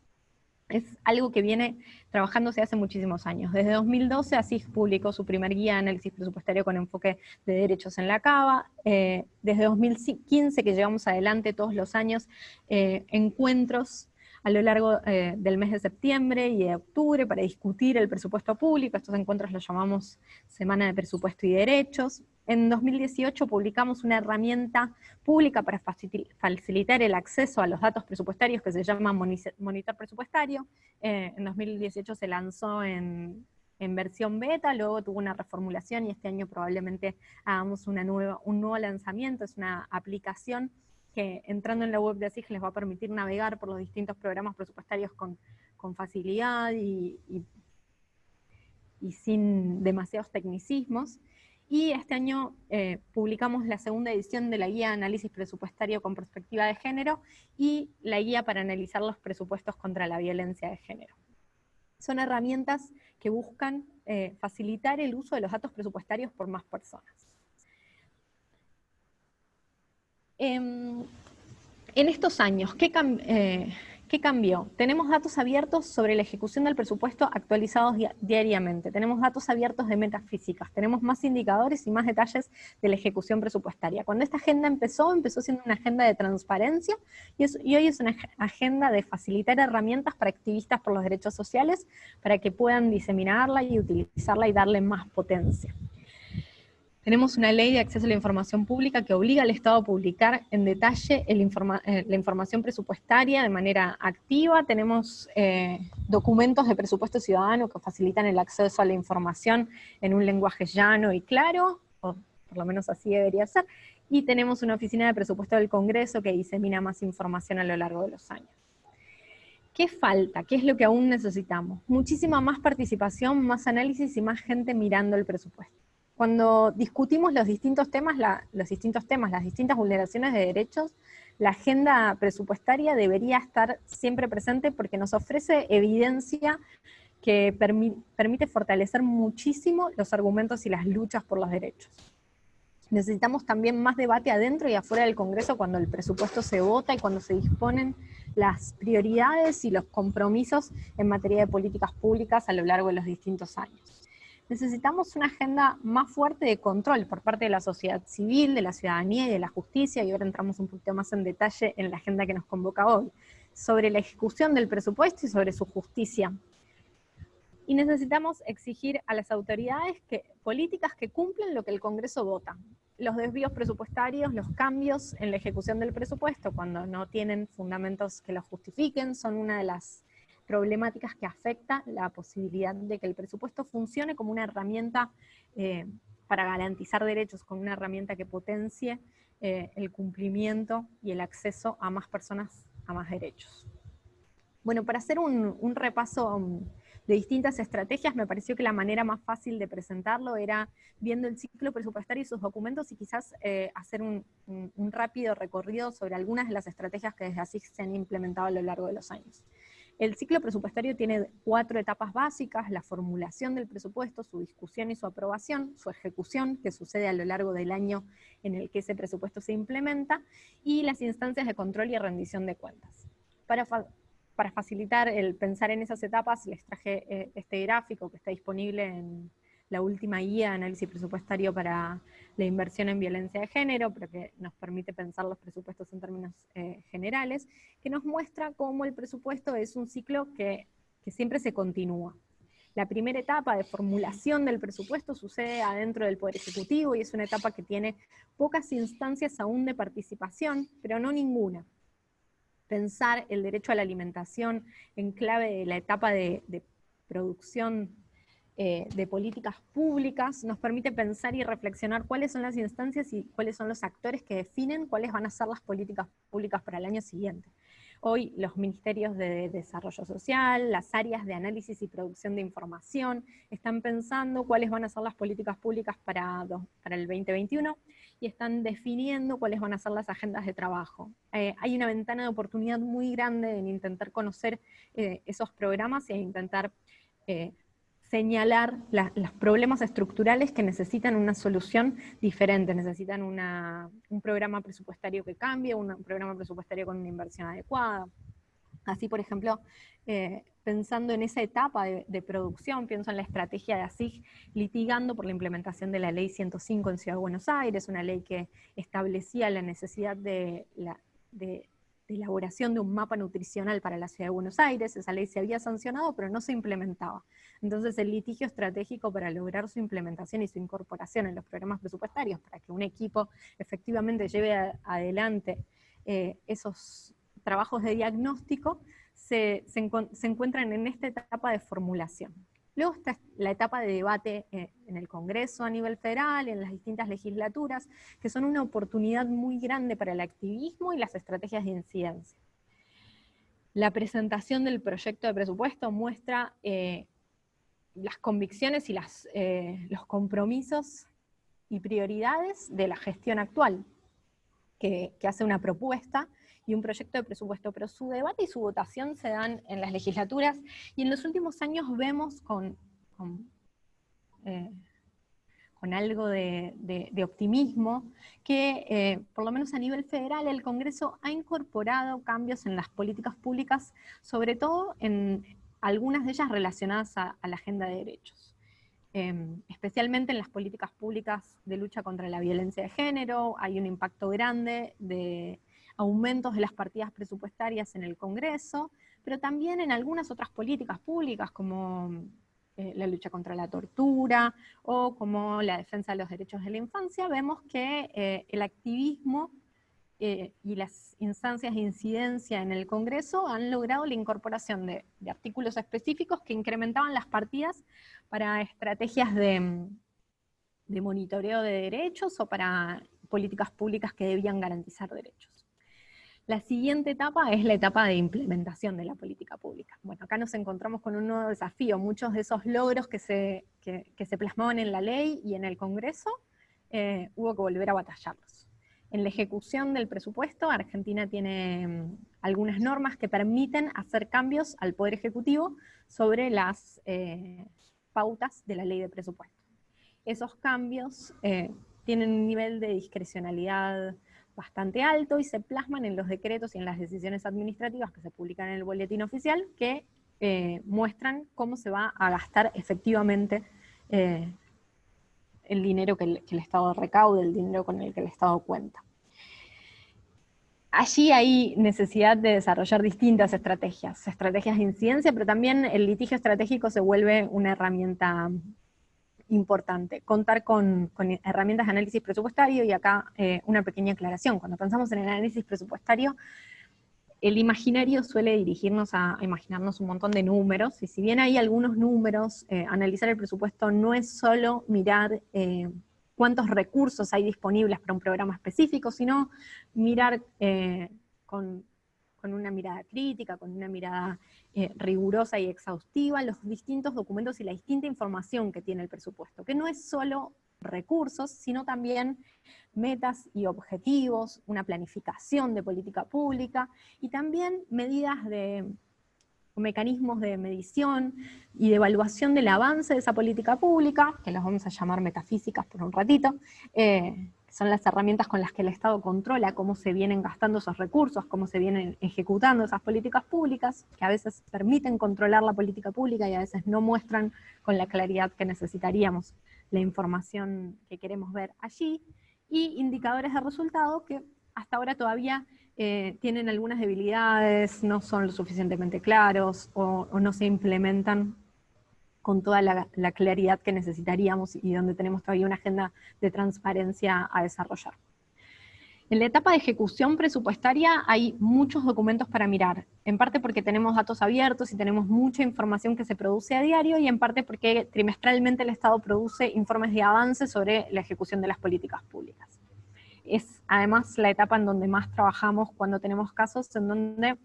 Es algo que viene trabajándose hace muchísimos años. Desde 2012 ASIG publicó su primer guía de análisis presupuestario con enfoque de derechos en la CABA. Desde 2015 que llevamos adelante todos los años encuentros a lo largo del mes de septiembre y de octubre para discutir el presupuesto público. Estos encuentros los llamamos Semana de Presupuesto y Derechos. En 2018 publicamos una herramienta pública para facilitar el acceso a los datos presupuestarios que se llama Monitor Presupuestario. En 2018 se lanzó en versión beta, luego tuvo una reformulación y este año probablemente hagamos un nuevo lanzamiento. Es una aplicación que entrando en la web de ASIG les va a permitir navegar por los distintos programas presupuestarios con facilidad y sin demasiados tecnicismos. Y este año publicamos la segunda edición de la guía de análisis presupuestario con perspectiva de género y la guía para analizar los presupuestos contra la violencia de género. Son herramientas que buscan facilitar el uso de los datos presupuestarios por más personas. En estos años, ¿qué ¿Qué cambió? Tenemos datos abiertos sobre la ejecución del presupuesto actualizados diariamente. Tenemos datos abiertos de metas físicas. Tenemos más indicadores y más detalles de la ejecución presupuestaria. Cuando esta agenda empezó siendo una agenda de transparencia y hoy es una agenda de facilitar herramientas para activistas por los derechos sociales para que puedan diseminarla y utilizarla y darle más potencia. Tenemos una ley de acceso a la información pública que obliga al Estado a publicar en detalle la información presupuestaria de manera activa. Tenemos documentos de presupuesto ciudadano que facilitan el acceso a la información en un lenguaje llano y claro, o por lo menos así debería ser. Y tenemos una oficina de presupuesto del Congreso que disemina más información a lo largo de los años. ¿Qué falta? ¿Qué es lo que aún necesitamos? Muchísima más participación, más análisis y más gente mirando el presupuesto. Cuando discutimos los distintos temas, las distintas vulneraciones de derechos, la agenda presupuestaria debería estar siempre presente porque nos ofrece evidencia que permite fortalecer muchísimo los argumentos y las luchas por los derechos. Necesitamos también más debate adentro y afuera del Congreso cuando el presupuesto se vota y cuando se disponen las prioridades y los compromisos en materia de políticas públicas a lo largo de los distintos años. Necesitamos una agenda más fuerte de control por parte de la sociedad civil, de la ciudadanía y de la justicia, y ahora entramos un poquito más en detalle en la agenda que nos convoca hoy, sobre la ejecución del presupuesto y sobre su justicia. Y necesitamos exigir a las autoridades políticas que cumplan lo que el Congreso vota. Los desvíos presupuestarios, los cambios en la ejecución del presupuesto, cuando no tienen fundamentos que los justifiquen, son una de las problemáticas que afecta la posibilidad de que el presupuesto funcione como una herramienta para garantizar derechos, como una herramienta que potencie el cumplimiento y el acceso a más personas a más derechos. Bueno, para hacer un repaso de distintas estrategias, me pareció que la manera más fácil de presentarlo era viendo el ciclo presupuestario y sus documentos y quizás hacer un rápido recorrido sobre algunas de las estrategias que desde ASIG se han implementado a lo largo de los años. El ciclo presupuestario tiene 4 etapas básicas: la formulación del presupuesto, su discusión y su aprobación, su ejecución, que sucede a lo largo del año en el que ese presupuesto se implementa, y las instancias de control y rendición de cuentas. Para facilitar el pensar en esas etapas, les traje este gráfico que está disponible en la última guía de análisis presupuestario para la inversión en violencia de género, pero que nos permite pensar los presupuestos en términos generales, que nos muestra cómo el presupuesto es un ciclo que siempre se continúa. La primera etapa de formulación del presupuesto sucede adentro del Poder Ejecutivo y es una etapa que tiene pocas instancias aún de participación, pero no ninguna. Pensar el derecho a la alimentación en clave de la etapa de producción de políticas públicas nos permite pensar y reflexionar cuáles son las instancias y cuáles son los actores que definen cuáles van a ser las políticas públicas para el año siguiente. Hoy los ministerios de desarrollo social, las áreas de análisis y producción de información, están pensando cuáles van a ser las políticas públicas para el 2021 y están definiendo cuáles van a ser las agendas de trabajo. Hay una ventana de oportunidad muy grande en intentar conocer esos programas e intentar señalar los problemas estructurales que necesitan una solución diferente, necesitan un programa presupuestario que cambie, un programa presupuestario con una inversión adecuada. Así, por ejemplo, pensando en esa etapa de producción, pienso en la estrategia de ASIG litigando por la implementación de la Ley 105 en Ciudad de Buenos Aires, una ley que establecía la necesidad de elaboración de un mapa nutricional para la Ciudad de Buenos Aires. Esa ley se había sancionado, pero no se implementaba. Entonces el litigio estratégico para lograr su implementación y su incorporación en los programas presupuestarios, para que un equipo efectivamente lleve adelante esos trabajos de diagnóstico, se encuentran en esta etapa de formulación. Luego está la etapa de debate en el Congreso a nivel federal, en las distintas legislaturas, que son una oportunidad muy grande para el activismo y las estrategias de incidencia. La presentación del proyecto de presupuesto muestra las convicciones y los compromisos y prioridades de la gestión actual, que hace una propuesta y un proyecto de presupuesto, pero su debate y su votación se dan en las legislaturas, y en los últimos años vemos con con algo de optimismo, que por lo menos a nivel federal el Congreso ha incorporado cambios en las políticas públicas, sobre todo en algunas de ellas relacionadas a la agenda de derechos. Especialmente en las políticas públicas de lucha contra la violencia de género, hay un impacto grande de aumentos de las partidas presupuestarias en el Congreso, pero también en algunas otras políticas públicas como la lucha contra la tortura o como la defensa de los derechos de la infancia, vemos que el activismo y las instancias de incidencia en el Congreso han logrado la incorporación de artículos específicos que incrementaban las partidas para estrategias de monitoreo de derechos o para políticas públicas que debían garantizar derechos. La siguiente etapa es la etapa de implementación de la política pública. Bueno, acá nos encontramos con un nuevo desafío. Muchos de esos logros que se plasmaban en la ley y en el Congreso, hubo que volver a batallarlos. En la ejecución del presupuesto, Argentina tiene algunas normas que permiten hacer cambios al Poder Ejecutivo sobre las pautas de la ley de presupuesto. Esos cambios tienen un nivel de discrecionalidad bastante alto y se plasman en los decretos y en las decisiones administrativas que se publican en el boletín oficial, que muestran cómo se va a gastar efectivamente el dinero que el Estado recaude, el dinero con el que el Estado cuenta. Allí hay necesidad de desarrollar distintas estrategias de incidencia, pero también el litigio estratégico se vuelve una herramienta importante. Contar con herramientas de análisis presupuestario, y acá una pequeña aclaración. Cuando pensamos en el análisis presupuestario, el imaginario suele dirigirnos a imaginarnos un montón de números, y si bien hay algunos números, analizar el presupuesto no es solo mirar cuántos recursos hay disponibles para un programa específico, sino mirar con una mirada crítica, con una mirada rigurosa y exhaustiva, los distintos documentos y la distinta información que tiene el presupuesto, que no es solo recursos, sino también metas y objetivos, una planificación de política pública, y también medidas o mecanismos de medición y de evaluación del avance de esa política pública, que las vamos a llamar metafísicas por un ratito, son las herramientas con las que el Estado controla cómo se vienen gastando esos recursos, cómo se vienen ejecutando esas políticas públicas, que a veces permiten controlar la política pública y a veces no muestran con la claridad que necesitaríamos la información que queremos ver allí, y indicadores de resultado que hasta ahora todavía tienen algunas debilidades, no son lo suficientemente claros o no se implementan con toda la claridad que necesitaríamos y donde tenemos todavía una agenda de transparencia a desarrollar. En la etapa de ejecución presupuestaria hay muchos documentos para mirar, en parte porque tenemos datos abiertos y tenemos mucha información que se produce a diario, y en parte porque trimestralmente el Estado produce informes de avance sobre la ejecución de las políticas públicas. Es además la etapa en donde más trabajamos cuando tenemos casos en donde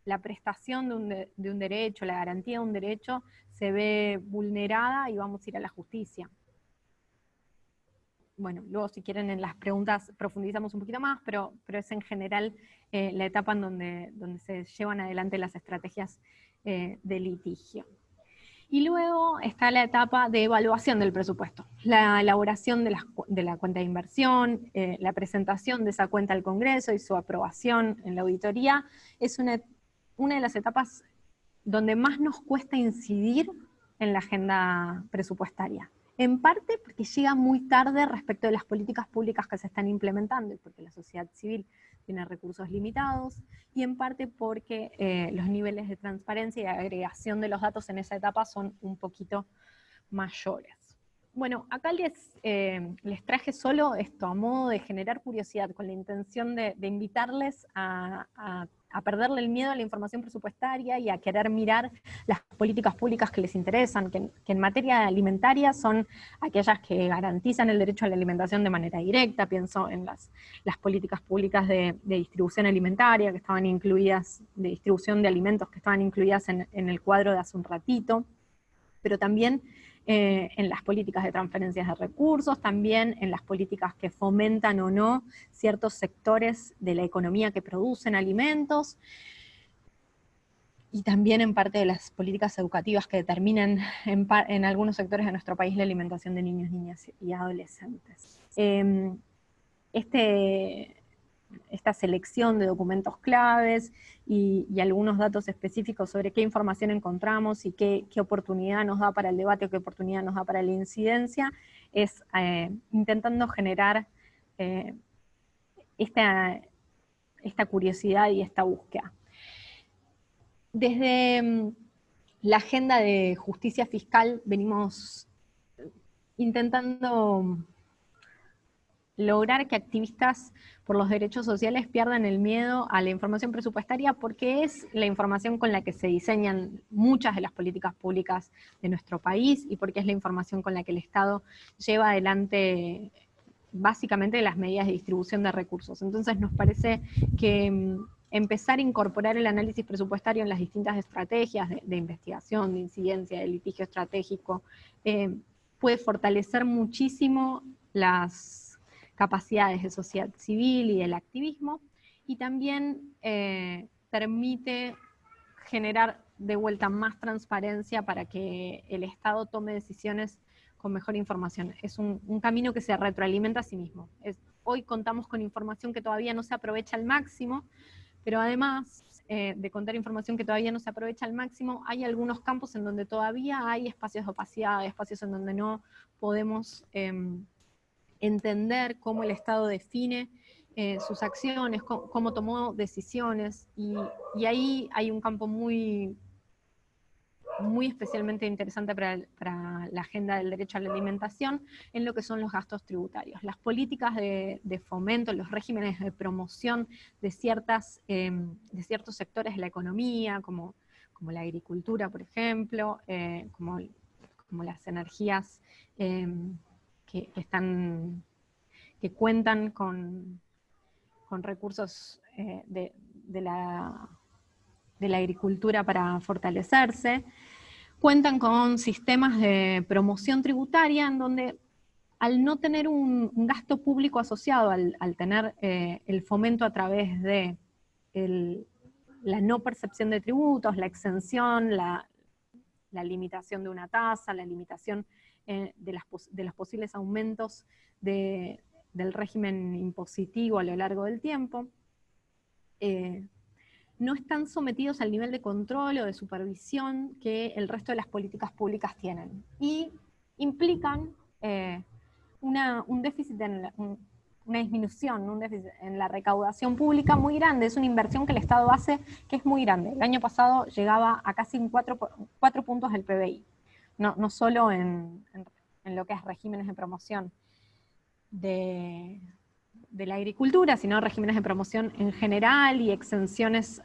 la prestación de un derecho, la garantía de un derecho se ve vulnerada y vamos a ir a la justicia. Bueno, luego si quieren en las preguntas profundizamos un poquito más, pero es en general la etapa en donde se llevan adelante las estrategias de litigio. Y luego está la etapa de evaluación del presupuesto, la elaboración de la cuenta de inversión, la presentación de esa cuenta al Congreso y su aprobación en la auditoría. Es una de las etapas donde más nos cuesta incidir en la agenda presupuestaria. En parte porque llega muy tarde respecto de las políticas públicas que se están implementando, y porque la sociedad civil tiene recursos limitados, y en parte porque los niveles de transparencia y de agregación de los datos en esa etapa son un poquito mayores. Bueno, acá les traje solo esto a modo de generar curiosidad, con la intención de invitarles a perderle el miedo a la información presupuestaria y a querer mirar las políticas públicas que les interesan, que en materia alimentaria son aquellas que garantizan el derecho a la alimentación de manera directa. Pienso en las políticas públicas de distribución alimentaria que estaban incluidas, de distribución de alimentos que estaban incluidas en el cuadro de hace un ratito, pero también en las políticas de transferencias de recursos, también en las políticas que fomentan o no ciertos sectores de la economía que producen alimentos. y también en parte de las políticas educativas que determinan en algunos sectores de nuestro país la alimentación de niños, niñas y adolescentes. Esta selección de documentos claves y algunos datos específicos sobre qué información encontramos y qué oportunidad nos da para el debate o qué oportunidad nos da para la incidencia, es intentando generar esta curiosidad y esta búsqueda. Desde la agenda de justicia fiscal venimos intentando lograr que activistas por los derechos sociales pierdan el miedo a la información presupuestaria, porque es la información con la que se diseñan muchas de las políticas públicas de nuestro país y porque es la información con la que el Estado lleva adelante básicamente las medidas de distribución de recursos. Entonces nos parece que empezar a incorporar el análisis presupuestario en las distintas estrategias de investigación, de incidencia, de litigio estratégico, puede fortalecer muchísimo las capacidades de sociedad civil y del activismo, y también permite generar de vuelta más transparencia para que el Estado tome decisiones con mejor información. Es un camino que se retroalimenta a sí mismo. Hoy contamos con información que todavía no se aprovecha al máximo, pero además de contar información que todavía no se aprovecha al máximo, hay algunos campos en donde todavía hay espacios de opacidad, espacios en donde no podemos entender cómo el Estado define sus acciones, cómo tomó decisiones, y ahí hay un campo muy especialmente interesante para la agenda del derecho a la alimentación, en lo que son los gastos tributarios. Las políticas de fomento, los regímenes de promoción de ciertos sectores de la economía, como la agricultura, por ejemplo, como las energías que cuentan con recursos de la agricultura para fortalecerse, cuentan con sistemas de promoción tributaria en donde, al no tener un gasto público asociado, al tener el fomento a través de la no percepción de tributos, la exención, la limitación de una tasa, la limitación de los posibles aumentos del régimen impositivo a lo largo del tiempo, no están sometidos al nivel de control o de supervisión que el resto de las políticas públicas tienen. Y implican un déficit, una disminución, un déficit en la recaudación pública muy grande. Es una inversión que el Estado hace que es muy grande. El año pasado llegaba a casi 4 puntos del PBI, no solo en lo que es regímenes de promoción de la agricultura, sino regímenes de promoción en general y exenciones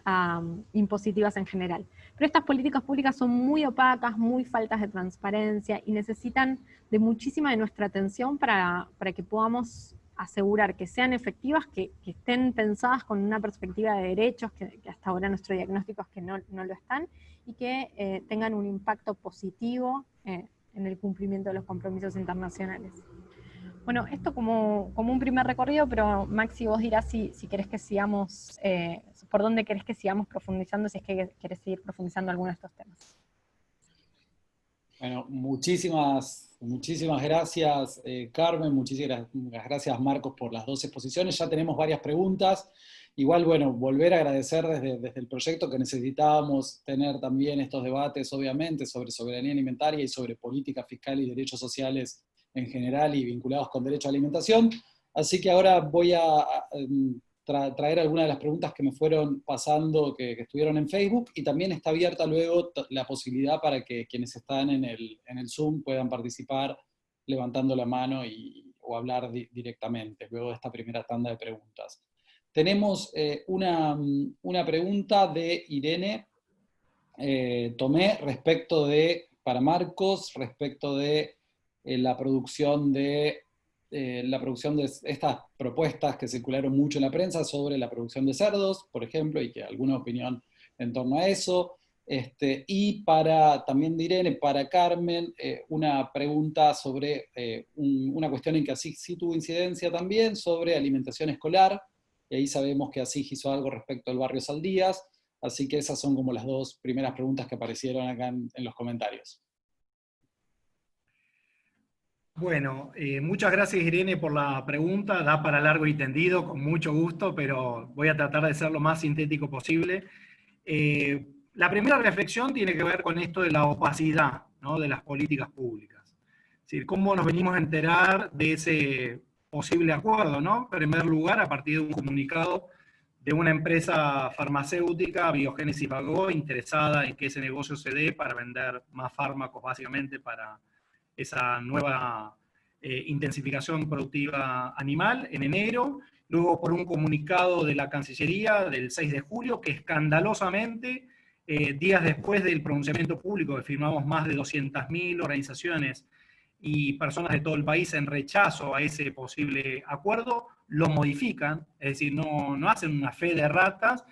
impositivas en general. Pero estas políticas públicas son muy opacas, muy faltas de transparencia y necesitan de muchísima de nuestra atención para que podamos asegurar que sean efectivas, que estén pensadas con una perspectiva de derechos, que hasta ahora nuestro diagnóstico es que no lo están, y que tengan un impacto positivo en el cumplimiento de los compromisos internacionales. Bueno, esto como un primer recorrido, pero Maxi, vos dirás si querés que sigamos, por dónde querés que sigamos profundizando, si es que querés seguir profundizando alguno de estos temas.
Bueno, muchísimas gracias, Carmen, muchísimas gracias, Marcos, por las 2 exposiciones. Ya tenemos varias preguntas. Igual, bueno, volver a agradecer desde el proyecto que necesitábamos tener también estos debates, obviamente, sobre soberanía alimentaria y sobre política fiscal y derechos sociales en general y vinculados con derecho a alimentación. Así que ahora voy a traer algunas de las preguntas que me fueron pasando, que estuvieron en Facebook, y también está abierta luego la posibilidad para que quienes están en el Zoom puedan participar levantando la mano o hablar directamente, luego de esta primera tanda de preguntas. Tenemos una pregunta de Irene Tomé para Marcos, respecto de la producción de estas propuestas que circularon mucho en la prensa sobre la producción de cerdos, por ejemplo, y que alguna opinión en torno a eso. Y también de Irene, para Carmen, una pregunta sobre una cuestión en que ASIG sí tuvo incidencia también, sobre alimentación escolar, y ahí sabemos que ASIG hizo algo respecto al barrio Saldías. Así que esas son como las dos primeras preguntas que aparecieron acá en los comentarios.
Bueno, muchas gracias Irene por la pregunta, da para largo y tendido, con mucho gusto, pero voy a tratar de ser lo más sintético posible. La primera reflexión tiene que ver con esto de la opacidad, ¿no?, de las políticas públicas. Es decir, cómo nos venimos a enterar de ese posible acuerdo, ¿no? En primer lugar, a partir de un comunicado de una empresa farmacéutica, Biogénesis Bagó, interesada en que ese negocio se dé para vender más fármacos, básicamente para esa nueva intensificación productiva animal en enero, luego por un comunicado de la Cancillería del 6 de julio, que escandalosamente, días después del pronunciamiento público, que firmamos más de 200.000 organizaciones y personas de todo el país en rechazo a ese posible acuerdo, lo modifican, es decir, no hacen una fe de ratas,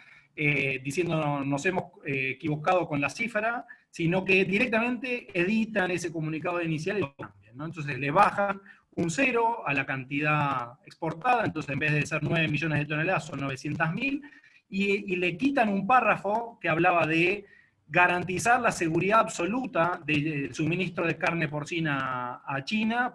diciendo nos hemos equivocado con la cifra, sino que directamente editan ese comunicado inicial y lo cambian, ¿no? Entonces le bajan un 0 a la cantidad exportada, entonces en vez de ser 9 millones de toneladas son 900.000, y le quitan un párrafo que hablaba de garantizar la seguridad absoluta del suministro de carne porcina a China,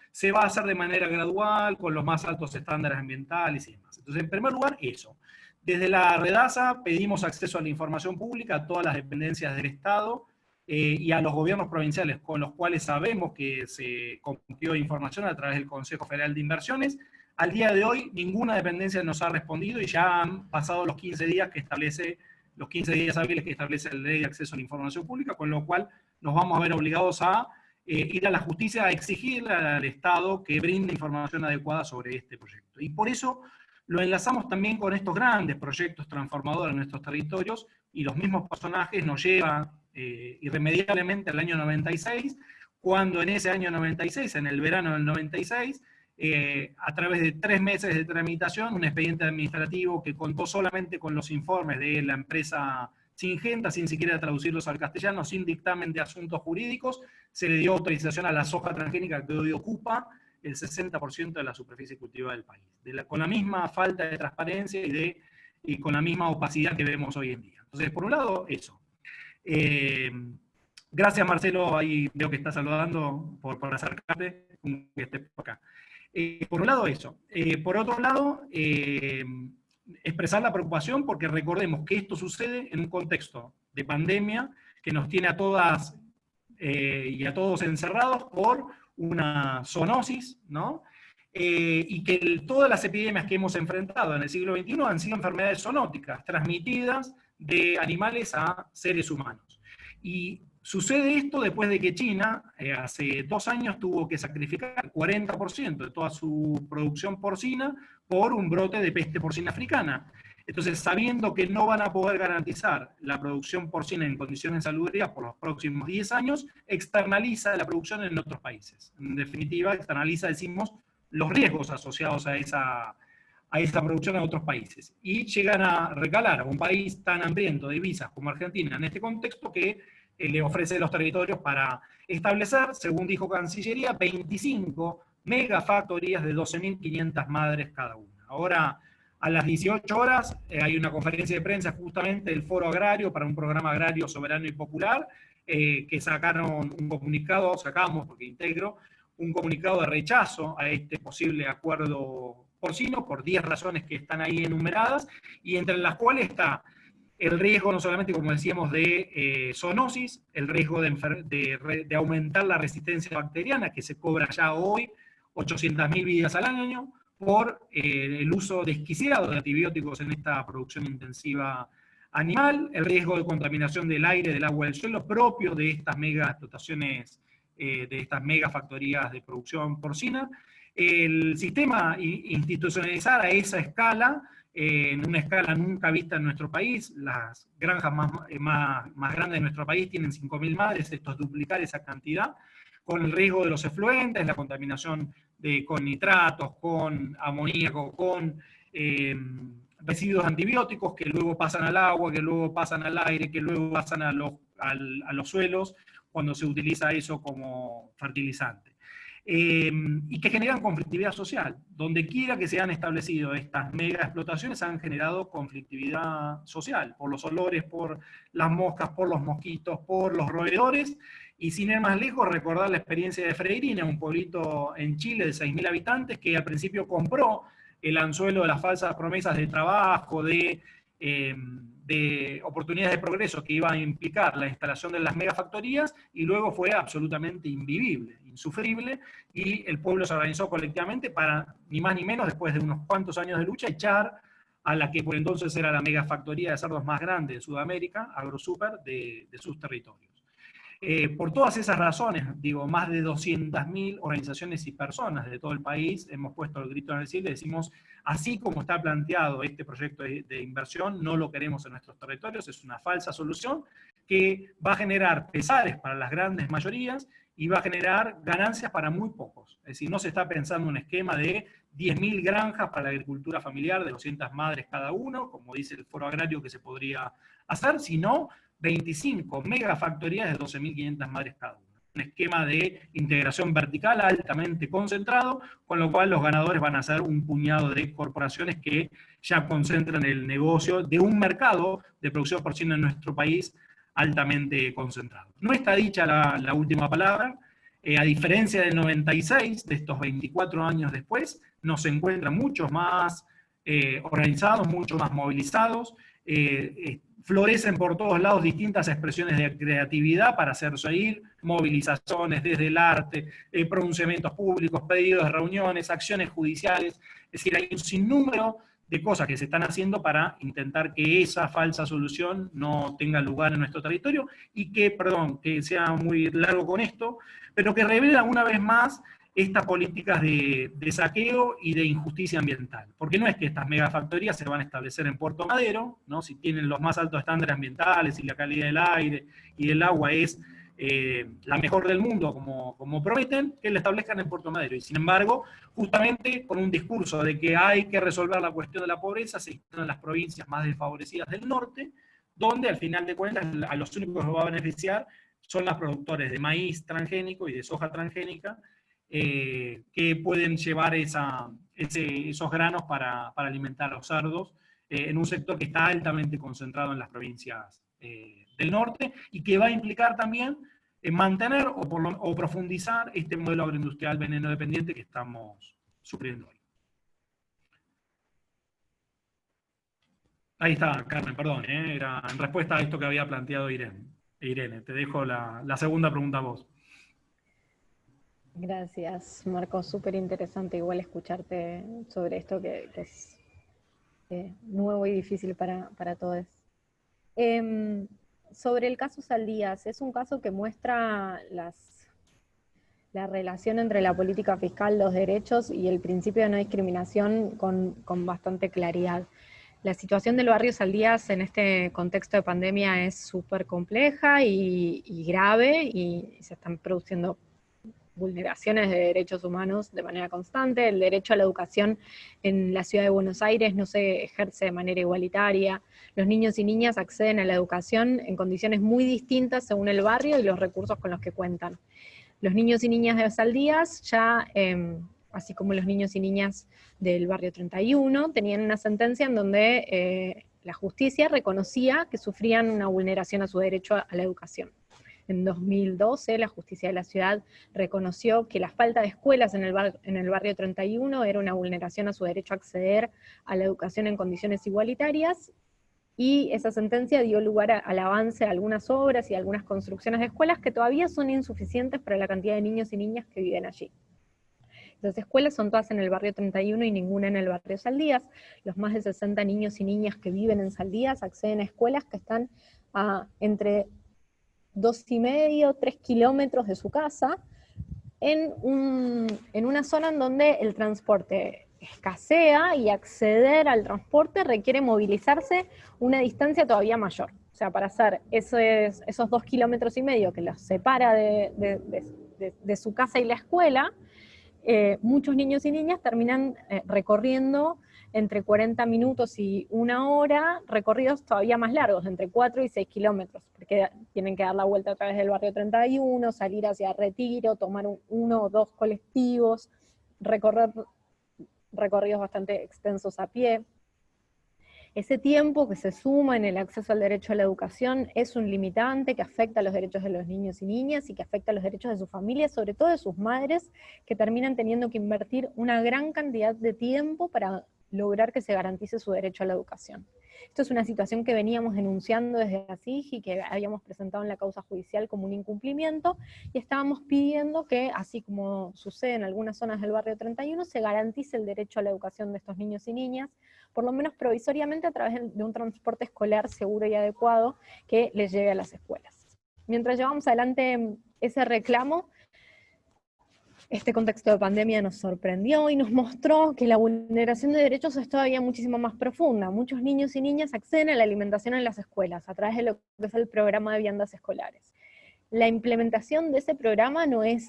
se va a hacer de manera gradual, con los más altos estándares ambientales y demás. Entonces, en primer lugar, eso. Desde la Redasa pedimos acceso a la información pública a todas las dependencias del Estado y a los gobiernos provinciales, con los cuales sabemos que se compartió información a través del Consejo Federal de Inversiones. Al día de hoy, ninguna dependencia nos ha respondido y ya han pasado los 15 días que establece, los 15 días hábiles que establece la Ley de Acceso a la Información Pública, con lo cual nos vamos a ver obligados a ir a la justicia a exigirle al Estado que brinde información adecuada sobre este proyecto. Y por eso lo enlazamos también con estos grandes proyectos transformadores en nuestros territorios, y los mismos personajes nos llevan irremediablemente al año 96, cuando en ese año 96, en el verano del 96, a través de 3 meses de tramitación, un expediente administrativo que contó solamente con los informes de la empresa Syngenta, sin siquiera traducirlos al castellano, sin dictamen de asuntos jurídicos, se le dio autorización a la soja transgénica que hoy ocupa el 60% de la superficie cultivada del país, con la misma falta de transparencia y con la misma opacidad que vemos hoy en día. Entonces, por un lado, eso. Gracias, Marcelo, ahí veo que está saludando por acercarte, que estés por acá. Por un lado, eso. Por otro lado, expresar la preocupación porque recordemos que esto sucede en un contexto de pandemia que nos tiene a todas y a todos encerrados por una zoonosis, ¿no? Y que todas las epidemias que hemos enfrentado en el siglo XXI han sido enfermedades zoonóticas, transmitidas de animales a seres humanos. Y sucede esto después de que China, hace 2 años, tuvo que sacrificar el 40% de toda su producción porcina por un brote de peste porcina africana. Entonces, sabiendo que no van a poder garantizar la producción porcina en condiciones salubres por los próximos 10 años, externaliza la producción en otros países. En definitiva, externaliza, decimos, los riesgos asociados a esa producción en otros países. Y llegan a recalar a un país tan hambriento de divisas como Argentina en este contexto que le ofrece los territorios para establecer, según dijo Cancillería, 25 megafactorías de 12.500 madres cada una. Ahora, a las 18 horas hay una conferencia de prensa justamente del Foro Agrario para un programa agrario soberano y popular, que sacaron un comunicado, sacamos porque integro, un comunicado de rechazo a este posible acuerdo porcino por 10 razones que están ahí enumeradas, y entre las cuales está el riesgo no solamente, como decíamos, de zoonosis, el riesgo de aumentar la resistencia bacteriana, que se cobra ya hoy 800.000 vidas al año, por el uso desquiciado de antibióticos en esta producción intensiva animal, el riesgo de contaminación del aire, del agua, del suelo, propio de estas mega explotaciones, de estas megafactorías de producción porcina, el sistema institucionalizar a esa escala, en una escala nunca vista en nuestro país. Las granjas más grandes de nuestro país tienen 5.000 madres, esto es duplicar esa cantidad, con el riesgo de los efluentes, la contaminación con nitratos, con amoníaco, con residuos antibióticos que luego pasan al agua, que luego pasan al aire, que luego pasan a los suelos cuando se utiliza eso como fertilizante. y que generan conflictividad social. Donde quiera que se han establecido estas mega explotaciones han generado conflictividad social, por los olores, por las moscas, por los mosquitos, por los roedores, y sin ir más lejos, recordar la experiencia de Freirina, un pueblito en Chile de 6.000 habitantes, que al principio compró el anzuelo de las falsas promesas de trabajo, de oportunidades de progreso que iba a implicar la instalación de las megafactorías, y luego fue absolutamente invivible, insufrible, y el pueblo se organizó colectivamente para, ni más ni menos, después de unos cuantos años de lucha, echar a la que por entonces era la megafactoría de cerdos más grande de Sudamérica, AgroSuper, de sus territorios. Por todas esas razones, digo, más de 200.000 organizaciones y personas de todo el país hemos puesto el grito en el cielo y decimos, así como está planteado este proyecto de inversión, no lo queremos en nuestros territorios, es una falsa solución que va a generar pesares para las grandes mayorías y va a generar ganancias para muy pocos. Es decir, no se está pensando un esquema de 10.000 granjas para la agricultura familiar de 200 madres cada uno, como dice el Foro Agrario que se podría hacer, sino 25 megafactorías de 12.500 madres cada una. Un esquema de integración vertical altamente concentrado, con lo cual los ganadores van a ser un puñado de corporaciones que ya concentran el negocio de un mercado de producción porcina en nuestro país altamente concentrado. No está dicha la última palabra. A diferencia del 96, de estos 24 años después, nos encuentran muchos más organizados, mucho más movilizados, florecen por todos lados distintas expresiones de creatividad para hacer reír, movilizaciones desde el arte, pronunciamientos públicos, pedidos de reuniones, acciones judiciales. Es decir, hay un sinnúmero de cosas que se están haciendo para intentar que esa falsa solución no tenga lugar en nuestro territorio y que, perdón, que sea muy largo con esto, pero que revela una vez más estas políticas de saqueo y de injusticia ambiental. Porque no es que estas megafactorías se van a establecer en Puerto Madero, ¿no? Si tienen los más altos estándares ambientales y la calidad del aire y del agua es la mejor del mundo, como prometen, que la establezcan en Puerto Madero. Y sin embargo, justamente con un discurso de que hay que resolver la cuestión de la pobreza, se instalan las provincias más desfavorecidas del norte, donde al final de cuentas a los únicos que va a beneficiar son los productores de maíz transgénico y de soja transgénica, que pueden llevar esos granos para alimentar a los cerdos en un sector que está altamente concentrado en las provincias del norte y que va a implicar también mantener o profundizar este modelo agroindustrial veneno dependiente que estamos sufriendo hoy. Ahí está, Carmen, perdón, era en respuesta a esto que había planteado Irene. Irene, te dejo la segunda pregunta a vos.
Gracias, Marco. Súper interesante igual escucharte sobre esto que es nuevo y difícil para todos. Sobre el caso Saldías, es un caso que muestra la relación entre la política fiscal, los derechos y el principio de no discriminación con bastante claridad. La situación del barrio Saldías en este contexto de pandemia es súper compleja y grave, y se están produciendo vulneraciones de derechos humanos de manera constante. El derecho a la educación en la ciudad de Buenos Aires no se ejerce de manera igualitaria. Los niños y niñas acceden a la educación en condiciones muy distintas según el barrio y los recursos con los que cuentan. Los niños y niñas de Saldías ya, así como los niños y niñas del barrio 31, tenían una sentencia en donde la justicia reconocía que sufrían una vulneración a su derecho a la educación. En 2012, la justicia de la ciudad reconoció que la falta de escuelas en el barrio 31 era una vulneración a su derecho a acceder a la educación en condiciones igualitarias, y esa sentencia dio lugar al avance de algunas obras y algunas construcciones de escuelas que todavía son insuficientes para la cantidad de niños y niñas que viven allí. Las escuelas son todas en el barrio 31 y ninguna en el barrio Saldías. Los más de 60 niños y niñas que viven en Saldías acceden a escuelas que están entre 2,5, 3 kilómetros de su casa, en una zona en donde el transporte escasea, y acceder al transporte requiere movilizarse una distancia todavía mayor. O sea, para hacer esos 2,5 kilómetros que los separa de su casa y la escuela, muchos niños y niñas terminan recorriendo entre 40 minutos y 1 hora, recorridos todavía más largos, entre 4 y 6 kilómetros, porque que tienen que dar la vuelta a través del barrio 31, salir hacia Retiro, tomar uno o dos colectivos, recorrer recorridos bastante extensos a pie. Ese tiempo que se suma en el acceso al derecho a la educación es un limitante que afecta a los derechos de los niños y niñas y que afecta a los derechos de sus familias, sobre todo de sus madres, que terminan teniendo que invertir una gran cantidad de tiempo para lograr que se garantice su derecho a la educación. Esto es una situación que veníamos denunciando desde ASIG y que habíamos presentado en la causa judicial como un incumplimiento, y estábamos pidiendo que, así como sucede en algunas zonas del barrio 31, se garantice el derecho a la educación de estos niños y niñas, por lo menos provisoriamente a través de un transporte escolar seguro y adecuado que les lleve a las escuelas. Mientras llevamos adelante ese reclamo, este contexto de pandemia nos sorprendió y nos mostró que la vulneración de derechos es todavía muchísimo más profunda. Muchos niños y niñas acceden a la alimentación en las escuelas a través de lo que es el programa de viandas escolares. La implementación de ese programa no es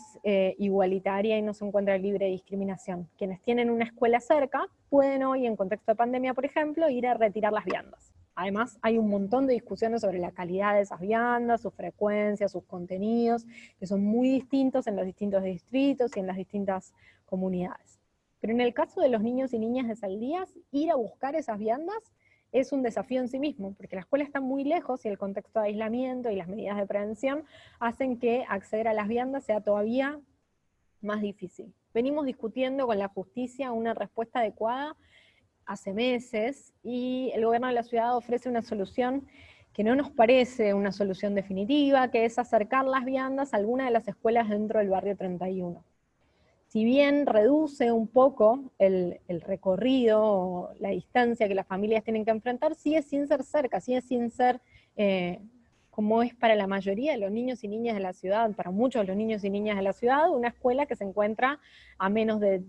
igualitaria y no se encuentra libre de discriminación. Quienes tienen una escuela cerca pueden hoy, en contexto de pandemia, por ejemplo, ir a retirar las viandas. Además, hay un montón de discusiones sobre la calidad de esas viandas, su frecuencia, sus contenidos, que son muy distintos en los distintos distritos y en las distintas comunidades. Pero en el caso de los niños y niñas de Saldías, ir a buscar esas viandas es un desafío en sí mismo, porque la escuela está muy lejos y el contexto de aislamiento y las medidas de prevención hacen que acceder a las viandas sea todavía más difícil. Venimos discutiendo con la justicia una respuesta adecuada hace meses, y el gobierno de la ciudad ofrece una solución que no nos parece una solución definitiva, que es acercar las viandas a alguna de las escuelas dentro del barrio 31. Si bien reduce un poco el recorrido, la distancia que las familias tienen que enfrentar, sigue sin ser cerca, sigue sin ser como es para la mayoría de los niños y niñas de la ciudad, para muchos de los niños y niñas de la ciudad, una escuela que se encuentra a menos de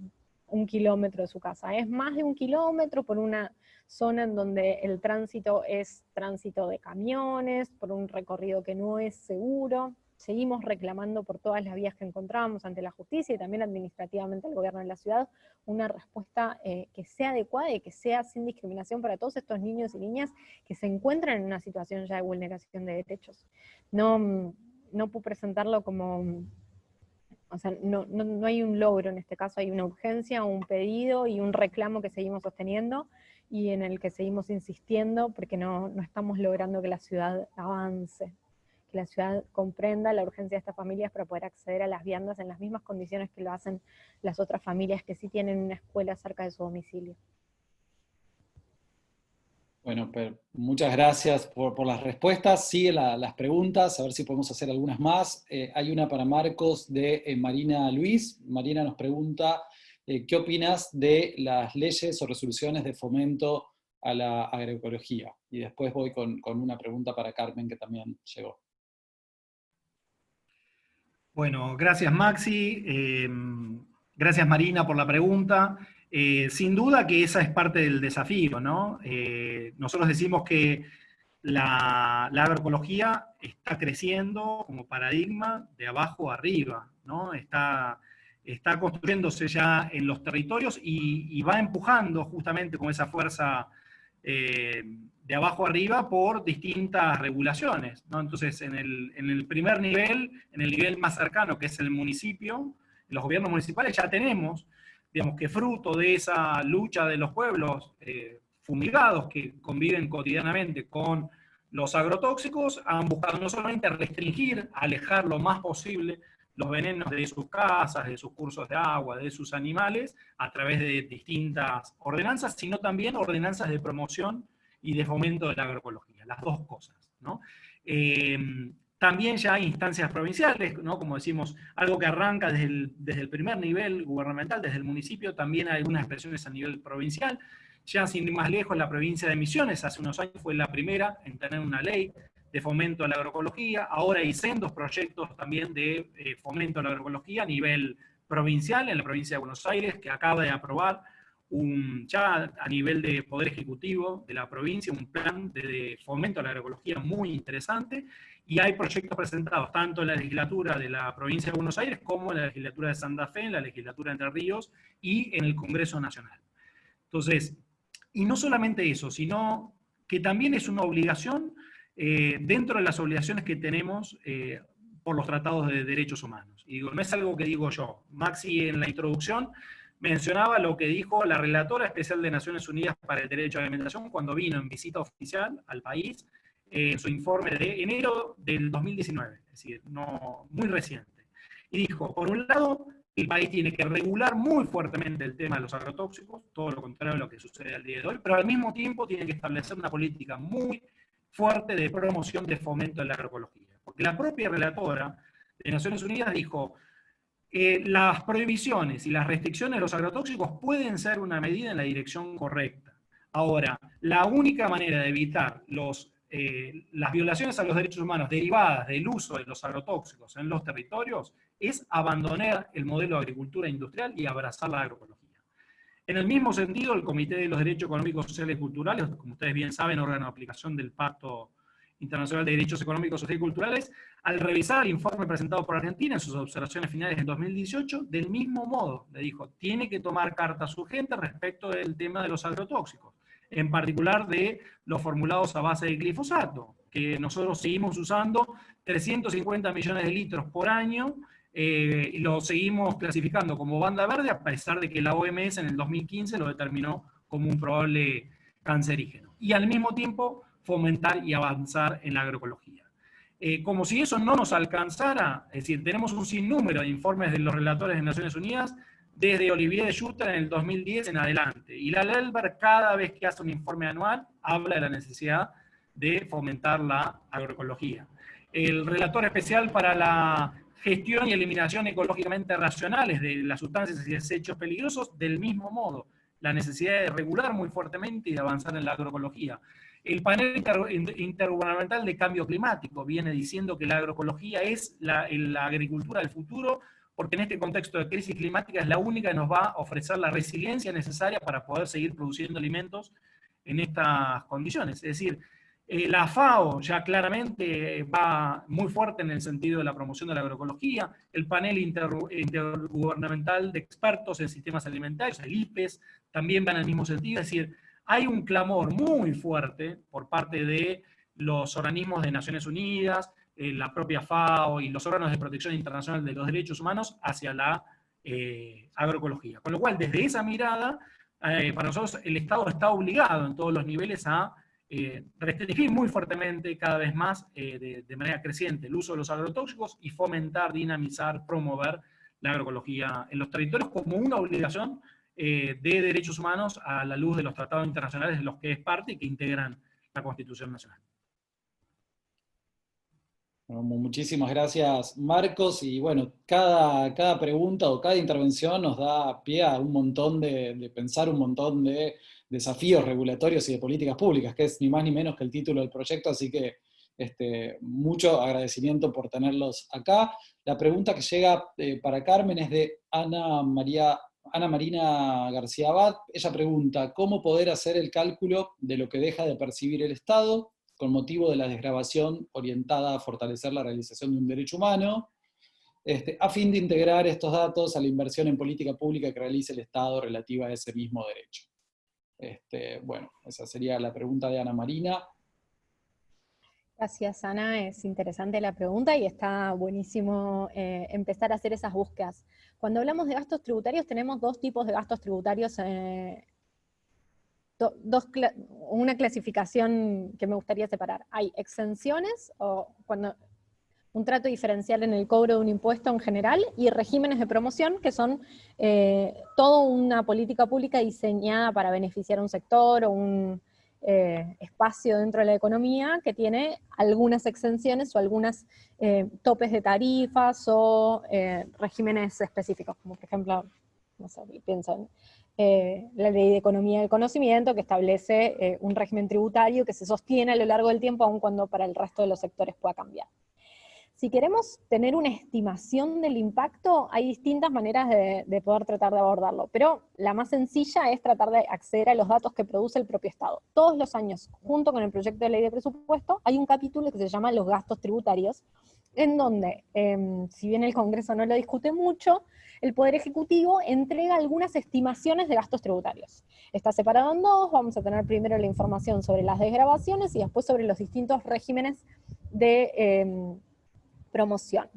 1 kilómetro de su casa. Es más de 1 kilómetro por una zona en donde el tránsito es tránsito de camiones, por un recorrido que no es seguro. Seguimos reclamando por todas las vías que encontramos ante la justicia y también administrativamente al gobierno de la ciudad una respuesta que sea adecuada y que sea sin discriminación para todos estos niños y niñas que se encuentran en una situación ya de vulneración de derechos. No puedo presentarlo como... O sea, no hay un logro en este caso, hay una urgencia, un pedido y un reclamo que seguimos sosteniendo y en el que seguimos insistiendo porque no estamos logrando que la ciudad avance, que la ciudad comprenda la urgencia de estas familias para poder acceder a las viandas en las mismas condiciones que lo hacen las otras familias que sí tienen una escuela cerca de su domicilio.
Bueno, muchas gracias por las respuestas. Siguen las preguntas, a ver si podemos hacer algunas más. Hay una para Marcos de Marina Luis. Marina nos pregunta, ¿qué opinas de las leyes o resoluciones de fomento a la agroecología? Y después voy con una pregunta para Carmen, que también llegó.
Bueno, gracias Maxi. Gracias Marina por la pregunta. Sin duda que esa es parte del desafío, ¿no? Nosotros decimos que la agroecología está creciendo como paradigma de abajo arriba, ¿no? Está construyéndose ya en los territorios y va empujando justamente con esa fuerza de abajo arriba por distintas regulaciones, ¿no? Entonces, en el primer nivel, en el nivel más cercano, que es el municipio, en los gobiernos municipales ya tenemos, digamos, que fruto de esa lucha de los pueblos fumigados que conviven cotidianamente con los agrotóxicos, han buscado no solamente restringir, alejar lo más posible los venenos de sus casas, de sus cursos de agua, de sus animales, a través de distintas ordenanzas, sino también ordenanzas de promoción y de fomento de la agroecología, las dos cosas, ¿no? También ya hay instancias provinciales, ¿no? Como decimos, algo que arranca desde el primer nivel gubernamental, desde el municipio, también hay algunas expresiones a nivel provincial. Ya sin ir más lejos, la provincia de Misiones hace unos años fue la primera en tener una ley de fomento a la agroecología. Ahora hay sendos proyectos también de fomento a la agroecología a nivel provincial, en la provincia de Buenos Aires, que acaba de aprobar ya a nivel de Poder Ejecutivo de la provincia, un plan de fomento a la agroecología muy interesante, y hay proyectos presentados tanto en la legislatura de la provincia de Buenos Aires como en la legislatura de Santa Fe, en la legislatura de Entre Ríos y en el Congreso Nacional. Entonces, y no solamente eso, sino que también es una obligación dentro de las obligaciones que tenemos por los tratados de derechos humanos. Y digo, no es algo que digo yo. Maxi en la introducción mencionaba lo que dijo la relatora especial de Naciones Unidas para el Derecho a la Alimentación cuando vino en visita oficial al país en su informe de enero del 2019, es decir, no, muy reciente. Y dijo, por un lado, el país tiene que regular muy fuertemente el tema de los agrotóxicos, todo lo contrario a lo que sucede al día de hoy, pero al mismo tiempo tiene que establecer una política muy fuerte de promoción, de fomento de la agroecología. Porque la propia relatora de Naciones Unidas dijo, las prohibiciones y las restricciones de los agrotóxicos pueden ser una medida en la dirección correcta. Ahora, la única manera de evitar las violaciones a los derechos humanos derivadas del uso de los agrotóxicos en los territorios es abandonar el modelo de agricultura industrial y abrazar la agroecología. En el mismo sentido, el Comité de los Derechos Económicos, Sociales y Culturales, como ustedes bien saben, órgano de aplicación del Pacto Internacional de Derechos Económicos, Sociales y Culturales, al revisar el informe presentado por Argentina en sus observaciones finales en 2018, del mismo modo, le dijo, tiene que tomar cartas urgentes respecto del tema de los agrotóxicos, en particular de los formulados a base de glifosato, que nosotros seguimos usando 350 millones de litros por año, y lo seguimos clasificando como banda verde, a pesar de que la OMS en el 2015 lo determinó como un probable cancerígeno. Y al mismo tiempo fomentar y avanzar en la agroecología. Como si eso no nos alcanzara, es decir, tenemos un sinnúmero de informes de los relatores de Naciones Unidas desde Olivier de Schutter en el 2010 en adelante. Y la LELBER, cada vez que hace un informe anual, habla de la necesidad de fomentar la agroecología. El relator especial para la gestión y eliminación ecológicamente racionales de las sustancias y desechos peligrosos, del mismo modo, la necesidad de regular muy fuertemente y de avanzar en la agroecología. El panel intergubernamental de cambio climático viene diciendo que la agroecología es la agricultura del futuro, porque en este contexto de crisis climática es la única que nos va a ofrecer la resiliencia necesaria para poder seguir produciendo alimentos en estas condiciones. Es decir, la FAO ya claramente va muy fuerte en el sentido de la promoción de la agroecología, el panel intergubernamental de expertos en sistemas alimentarios, el IPES, también van en el mismo sentido, es decir, hay un clamor muy fuerte por parte de los organismos de Naciones Unidas, la propia FAO y los órganos de protección internacional de los derechos humanos hacia la agroecología. Con lo cual, desde esa mirada, para nosotros el Estado está obligado en todos los niveles a restringir muy fuertemente, cada vez más, de manera creciente, el uso de los agrotóxicos y fomentar, dinamizar, promover la agroecología en los territorios como una obligación de derechos humanos a la luz de los tratados internacionales de los que es parte y que integran la Constitución Nacional.
Bueno, muchísimas gracias, Marcos, y bueno, cada pregunta o cada intervención nos da pie a un montón de pensar un montón de desafíos regulatorios y de políticas públicas, que es ni más ni menos que el título del proyecto, así que mucho agradecimiento por tenerlos acá. La pregunta que llega para Carmen es de Ana Marina García Abad. Ella pregunta, ¿cómo poder hacer el cálculo de lo que deja de percibir el Estado con motivo de la desgravación orientada a fortalecer la realización de un derecho humano, a fin de integrar estos datos a la inversión en política pública que realice el Estado relativa a ese mismo derecho? Bueno, esa sería la pregunta de Ana Marina.
Gracias, Ana. Es interesante la pregunta y está buenísimo empezar a hacer esas búsquedas. Cuando hablamos de gastos tributarios, tenemos dos tipos de gastos tributarios, una clasificación que me gustaría separar. Hay exenciones, o cuando un trato diferencial en el cobro de un impuesto en general, y regímenes de promoción, que son toda una política pública diseñada para beneficiar a un sector o un espacio dentro de la economía que tiene algunas exenciones o algunos topes de tarifas o regímenes específicos, como por ejemplo, no sé, pienso en la Ley de Economía del Conocimiento, que establece un régimen tributario que se sostiene a lo largo del tiempo, aun cuando para el resto de los sectores pueda cambiar. Si queremos tener una estimación del impacto, hay distintas maneras de poder tratar de abordarlo, pero la más sencilla es tratar de acceder a los datos que produce el propio Estado. Todos los años, junto con el proyecto de ley de presupuesto, hay un capítulo que se llama los gastos tributarios, en donde, si bien el Congreso no lo discute mucho, el Poder Ejecutivo entrega algunas estimaciones de gastos tributarios. Está separado en dos, vamos a tener primero la información sobre las desgravaciones y después sobre los distintos regímenes de promoción.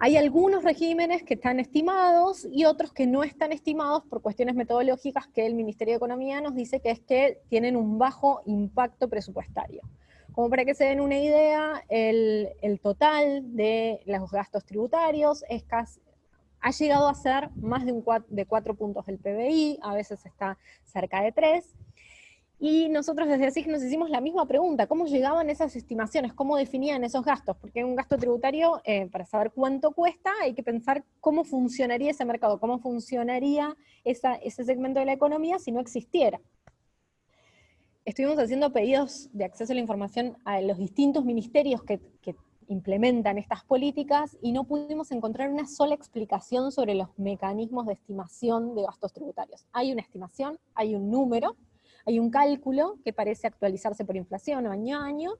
Hay algunos regímenes que están estimados y otros que no están estimados por cuestiones metodológicas que el Ministerio de Economía nos dice que es que tienen un bajo impacto presupuestario. Como para que se den una idea, el total de los gastos tributarios ha llegado a ser más de 4 puntos del PBI, a veces está cerca de 3, y nosotros desde ASIG nos hicimos la misma pregunta: ¿cómo llegaban esas estimaciones? ¿Cómo definían esos gastos? Porque un gasto tributario, para saber cuánto cuesta, hay que pensar cómo funcionaría ese mercado, cómo funcionaría ese segmento de la economía si no existiera. Estuvimos haciendo pedidos de acceso a la información a los distintos ministerios que implementan estas políticas y no pudimos encontrar una sola explicación sobre los mecanismos de estimación de gastos tributarios. Hay una estimación, hay un número, hay un cálculo que parece actualizarse por inflación año a año,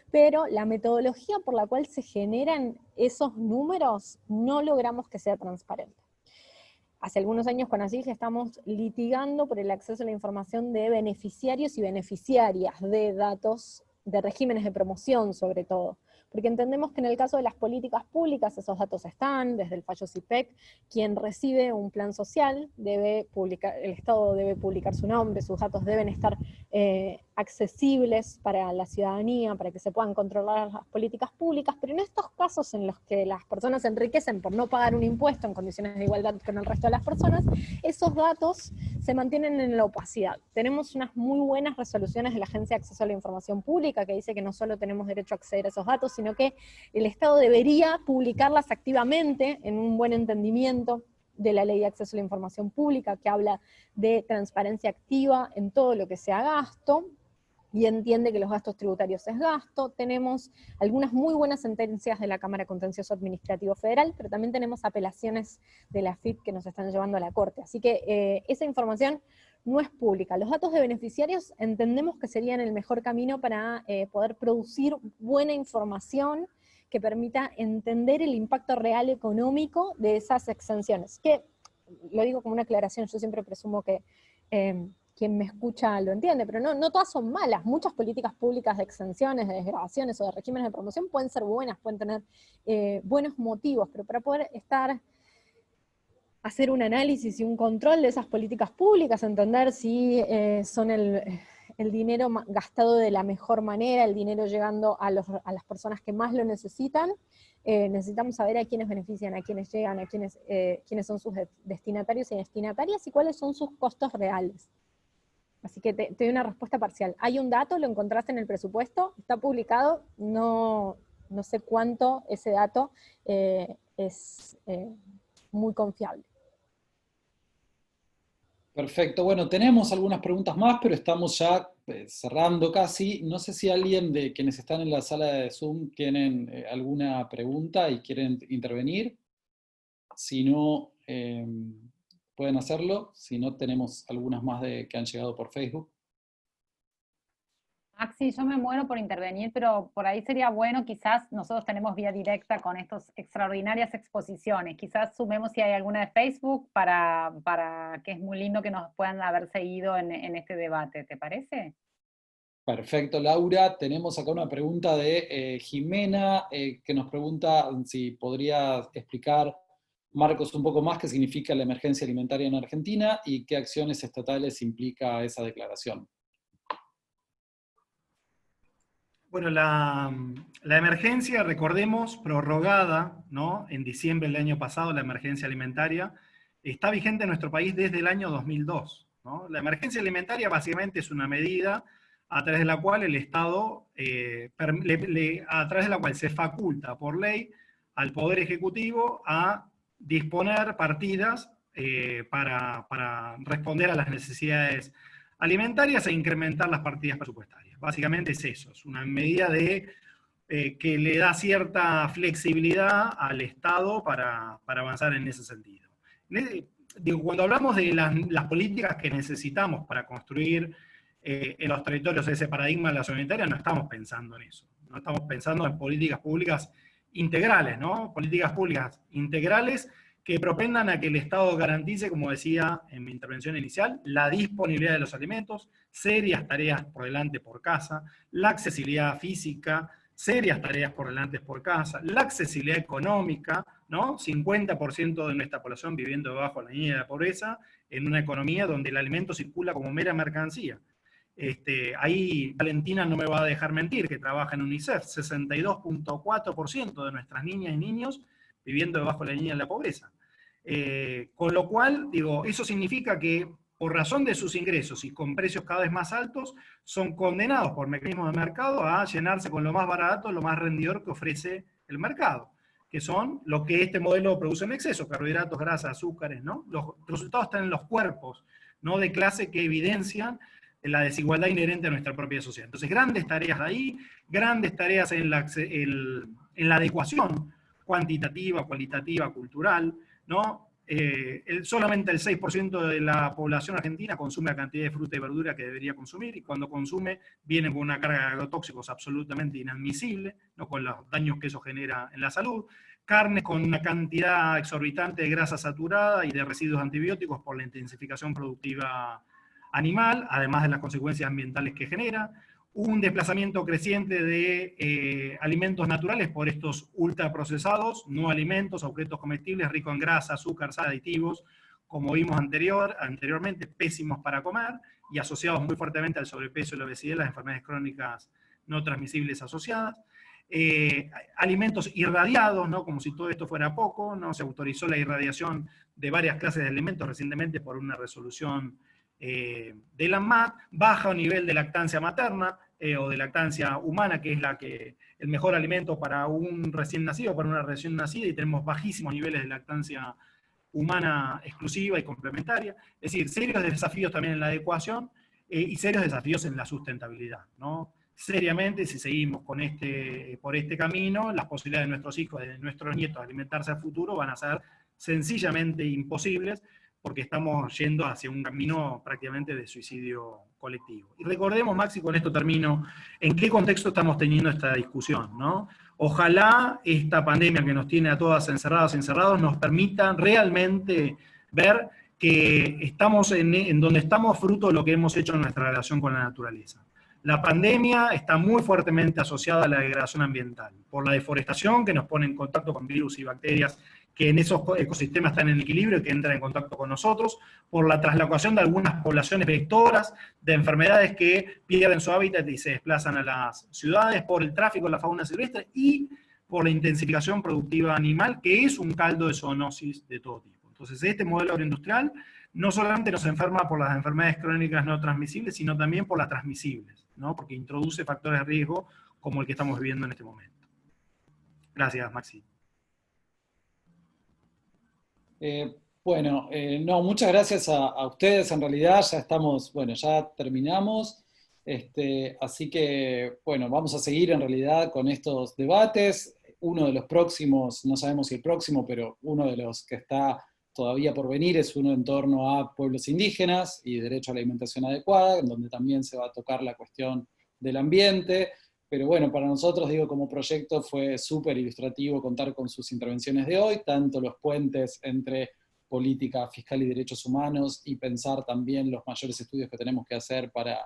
pero la metodología por la cual se generan esos números no logramos que sea transparente. Hace algunos años con ASIG estamos litigando por el acceso a la información de beneficiarios y beneficiarias de datos, de regímenes de promoción sobre todo, porque entendemos que en el caso de las políticas públicas esos datos están, desde el fallo CIPEC, quien recibe un plan social debe publicar, el Estado debe publicar su nombre, sus datos deben estar accesibles para la ciudadanía, para que se puedan controlar las políticas públicas, pero en estos casos en los que las personas se enriquecen por no pagar un impuesto en condiciones de igualdad con el resto de las personas, esos datos se mantienen en la opacidad. Tenemos unas muy buenas resoluciones de la Agencia de Acceso a la Información Pública que dice que no solo tenemos derecho a acceder a esos datos, sino que el Estado debería publicarlas activamente en un buen entendimiento de la Ley de Acceso a la Información Pública, que habla de transparencia activa en todo lo que sea gasto, y entiende que los gastos tributarios es gasto. Tenemos algunas muy buenas sentencias de la Cámara Contencioso Administrativo Federal, pero también tenemos apelaciones de la AFIP que nos están llevando a la Corte. Así que esa información no es pública. Los datos de beneficiarios entendemos que serían el mejor camino para poder producir buena información que permita entender el impacto real económico de esas exenciones. Que, lo digo como una aclaración, yo siempre presumo que quien me escucha lo entiende, pero no todas son malas. Muchas políticas públicas de exenciones, de desgravaciones o de regímenes de promoción pueden ser buenas, pueden tener buenos motivos, pero para poder hacer un análisis y un control de esas políticas públicas, entender si son el dinero gastado de la mejor manera, el dinero llegando a las personas que más lo necesitan, necesitamos saber a quiénes benefician, a quiénes llegan, a quiénes son sus destinatarios y destinatarias, y cuáles son sus costos reales. Así que te doy una respuesta parcial. Hay un dato, lo encontraste en el presupuesto, está publicado, no sé cuánto ese dato es muy confiable.
Perfecto, bueno, tenemos algunas preguntas más, pero estamos ya cerrando casi. No sé si alguien de quienes están en la sala de Zoom tienen alguna pregunta y quieren intervenir. Si no, pueden hacerlo. Si no, tenemos algunas más que han llegado por Facebook.
Maxi, yo me muero por intervenir, pero por ahí sería bueno, quizás nosotros tenemos vía directa con estas extraordinarias exposiciones, quizás sumemos si hay alguna de Facebook para que es muy lindo que nos puedan haber seguido en este debate, ¿te parece?
Perfecto, Laura. Tenemos acá una pregunta de Jimena, que nos pregunta si podría explicar, Marcos, un poco más qué significa la emergencia alimentaria en Argentina y qué acciones estatales implica esa declaración.
Bueno, la emergencia, recordemos, prorrogada, ¿no?, en diciembre del año pasado, la emergencia alimentaria, está vigente en nuestro país desde el año 2002. ¿no? La emergencia alimentaria básicamente es una medida a través de la cual el Estado, a través de la cual se faculta por ley al Poder Ejecutivo a disponer partidas para responder a las necesidades alimentarias e incrementar las partidas presupuestarias. Básicamente es eso, es una medida que le da cierta flexibilidad al Estado para avanzar en ese sentido. Cuando hablamos de las políticas que necesitamos para construir en los territorios ese paradigma de la solidaridad, no estamos pensando en eso. No estamos pensando en políticas públicas integrales, ¿no? Políticas públicas integrales que propendan a que el Estado garantice, como decía en mi intervención inicial, la disponibilidad de los alimentos, serias tareas por delante por casa, la accesibilidad física, serias tareas por delante por casa, la accesibilidad económica, ¿no? 50% de nuestra población viviendo debajo de la línea de la pobreza, en una economía donde el alimento circula como mera mercancía. Ahí Valentina no me va a dejar mentir, que trabaja en UNICEF, 62.4% de nuestras niñas y niños viviendo debajo de la línea de la pobreza. Con lo cual, digo, eso significa que por razón de sus ingresos y con precios cada vez más altos, son condenados por mecanismos de mercado a llenarse con lo más barato, lo más rendidor que ofrece el mercado, que son lo que este modelo produce en exceso, carbohidratos, grasas, azúcares, ¿no? Los resultados están en los cuerpos, ¿no? De clase que evidencian la desigualdad inherente a nuestra propia sociedad. Entonces, grandes tareas ahí, grandes tareas en la adecuación cuantitativa, cualitativa, cultural, ¿no? Solamente el 6% de la población argentina consume la cantidad de fruta y verdura que debería consumir, y cuando consume viene con una carga de agrotóxicos absolutamente inadmisible, ¿no? Con los daños que eso genera en la salud. Carnes con una cantidad exorbitante de grasa saturada y de residuos antibióticos por la intensificación productiva animal, además de las consecuencias ambientales que genera. Un desplazamiento creciente de alimentos naturales por estos ultraprocesados, no alimentos, objetos comestibles ricos en grasa, azúcar, sal, aditivos, como vimos anteriormente, pésimos para comer y asociados muy fuertemente al sobrepeso y la obesidad y las enfermedades crónicas no transmisibles asociadas. Alimentos irradiados, ¿no? Como si todo esto fuera poco, ¿no? Se autorizó la irradiación de varias clases de alimentos recientemente por una resolución de la ANMAT, bajo nivel de lactancia materna o de lactancia humana, que es el mejor alimento para un recién nacido, para una recién nacida, y tenemos bajísimos niveles de lactancia humana exclusiva y complementaria. Es decir, serios desafíos también en la adecuación y serios desafíos en la sustentabilidad, ¿no? Seriamente, si seguimos por este camino, las posibilidades de nuestros hijos, de nuestros nietos de alimentarse a futuro van a ser sencillamente imposibles, porque estamos yendo hacia un camino prácticamente de suicidio colectivo. Y recordemos, Maxi, con esto termino, en qué contexto estamos teniendo esta discusión, ¿no? Ojalá esta pandemia que nos tiene a todas encerradas y encerrados nos permita realmente ver que estamos en donde estamos fruto de lo que hemos hecho en nuestra relación con la naturaleza. La pandemia está muy fuertemente asociada a la degradación ambiental, por la deforestación que nos pone en contacto con virus y bacterias que en esos ecosistemas están en equilibrio y que entran en contacto con nosotros, por la traslocación de algunas poblaciones vectoras de enfermedades que pierden su hábitat y se desplazan a las ciudades, por el tráfico de la fauna silvestre y por la intensificación productiva animal, que es un caldo de zoonosis de todo tipo. Entonces, este modelo agroindustrial no solamente nos enferma por las enfermedades crónicas no transmisibles, sino también por las transmisibles, ¿no? Porque introduce factores de riesgo como el que estamos viviendo en este momento. Gracias, Maxi.
No, muchas gracias a ustedes, en realidad ya estamos, bueno, ya terminamos, así que, bueno, vamos a seguir en realidad con estos debates. Uno de los próximos, no sabemos si el próximo, pero uno de los que está todavía por venir es uno en torno a pueblos indígenas y derecho a la alimentación adecuada, en donde también se va a tocar la cuestión del ambiente. Pero bueno, para nosotros, digo, como proyecto fue súper ilustrativo contar con sus intervenciones de hoy, tanto los puentes entre política fiscal y derechos humanos, y pensar también los mayores estudios que tenemos que hacer para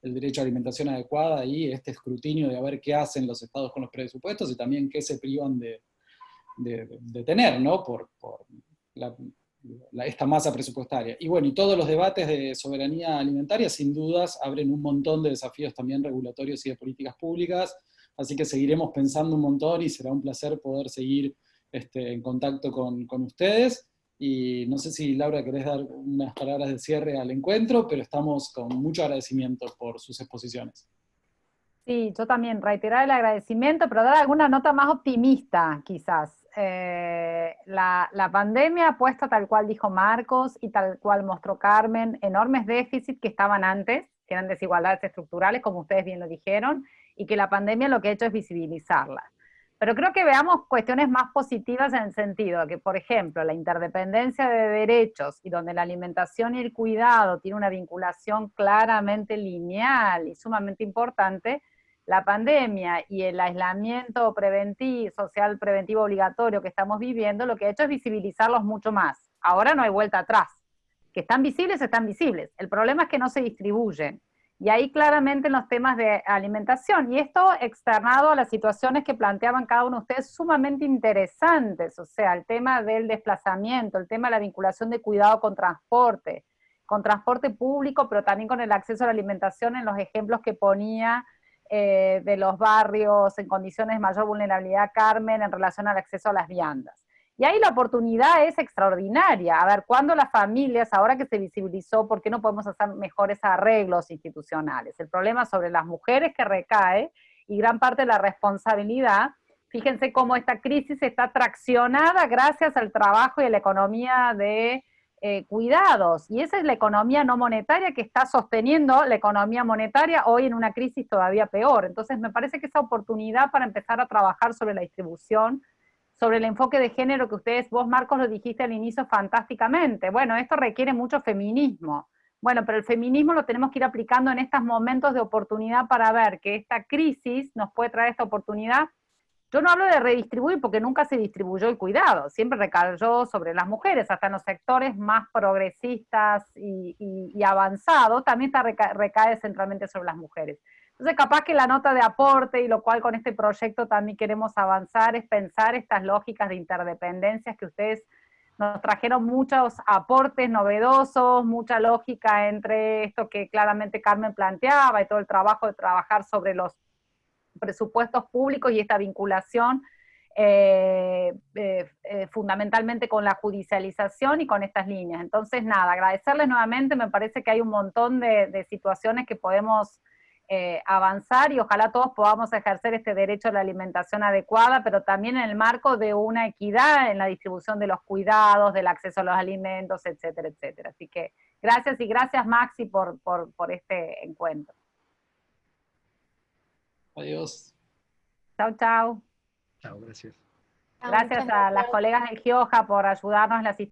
el derecho a alimentación adecuada y este escrutinio de a ver qué hacen los estados con los presupuestos y también qué se privan de tener, ¿no? Por esta masa presupuestaria. Y bueno, y todos los debates de soberanía alimentaria sin dudas abren un montón de desafíos también regulatorios y de políticas públicas, así que seguiremos pensando un montón y será un placer poder seguir en contacto con ustedes. Y no sé si, Laura, querés dar unas palabras de cierre al encuentro, pero estamos con mucho agradecimiento por sus exposiciones.
Sí, yo también reiterar el agradecimiento, pero dar alguna nota más optimista, quizás. La pandemia ha puesto, tal cual dijo Marcos y tal cual mostró Carmen, enormes déficits que estaban antes, que eran desigualdades estructurales, como ustedes bien lo dijeron, y que la pandemia lo que ha hecho es visibilizarlas. Pero creo que veamos cuestiones más positivas en el sentido de que, por ejemplo, la interdependencia de derechos y donde la alimentación y el cuidado tiene una vinculación claramente lineal y sumamente importante, la pandemia y el aislamiento social preventivo obligatorio que estamos viviendo, lo que ha hecho es visibilizarlos mucho más. Ahora no hay vuelta atrás. Que están visibles, están visibles. El problema es que no se distribuyen. Y ahí claramente en los temas de alimentación, y esto externado a las situaciones que planteaban cada uno de ustedes sumamente interesantes, o sea, el tema del desplazamiento, el tema de la vinculación de cuidado con transporte público, pero también con el acceso a la alimentación en los ejemplos que ponía de los barrios en condiciones de mayor vulnerabilidad, Carmen, en relación al acceso a las viandas. Y ahí la oportunidad es extraordinaria. A ver, cuando las familias, ahora que se visibilizó, ¿por qué no podemos hacer mejores arreglos institucionales? El problema sobre las mujeres que recae, y gran parte de la responsabilidad, fíjense cómo esta crisis está traccionada gracias al trabajo y a la economía de cuidados. Y esa es la economía no monetaria que está sosteniendo la economía monetaria hoy en una crisis todavía peor. Entonces me parece que esa oportunidad para empezar a trabajar sobre la distribución, sobre el enfoque de género que vos Marcos lo dijiste al inicio fantásticamente. Bueno, esto requiere mucho feminismo. Bueno, pero el feminismo lo tenemos que ir aplicando en estos momentos de oportunidad para ver que esta crisis nos puede traer esta oportunidad. Yo no hablo de redistribuir porque nunca se distribuyó el cuidado, siempre recayó sobre las mujeres, hasta en los sectores más progresistas y avanzados, también recae centralmente sobre las mujeres. Entonces, capaz que la nota de aporte, y lo cual con este proyecto también queremos avanzar, es pensar estas lógicas de interdependencias que ustedes nos trajeron muchos aportes novedosos, mucha lógica entre esto que claramente Carmen planteaba y todo el trabajo de trabajar sobre los presupuestos públicos y esta vinculación fundamentalmente con la judicialización y con estas líneas. Entonces, nada, agradecerles nuevamente, me parece que hay un montón de situaciones que podemos avanzar y ojalá todos podamos ejercer este derecho a la alimentación adecuada, pero también en el marco de una equidad en la distribución de los cuidados, del acceso a los alimentos, etcétera, etcétera. Así que gracias y gracias Maxi por este encuentro.
Adiós.
Chau, chau.
Chao, gracias.
Gracias a las colegas del GIOJA por ayudarnos en la asistencia.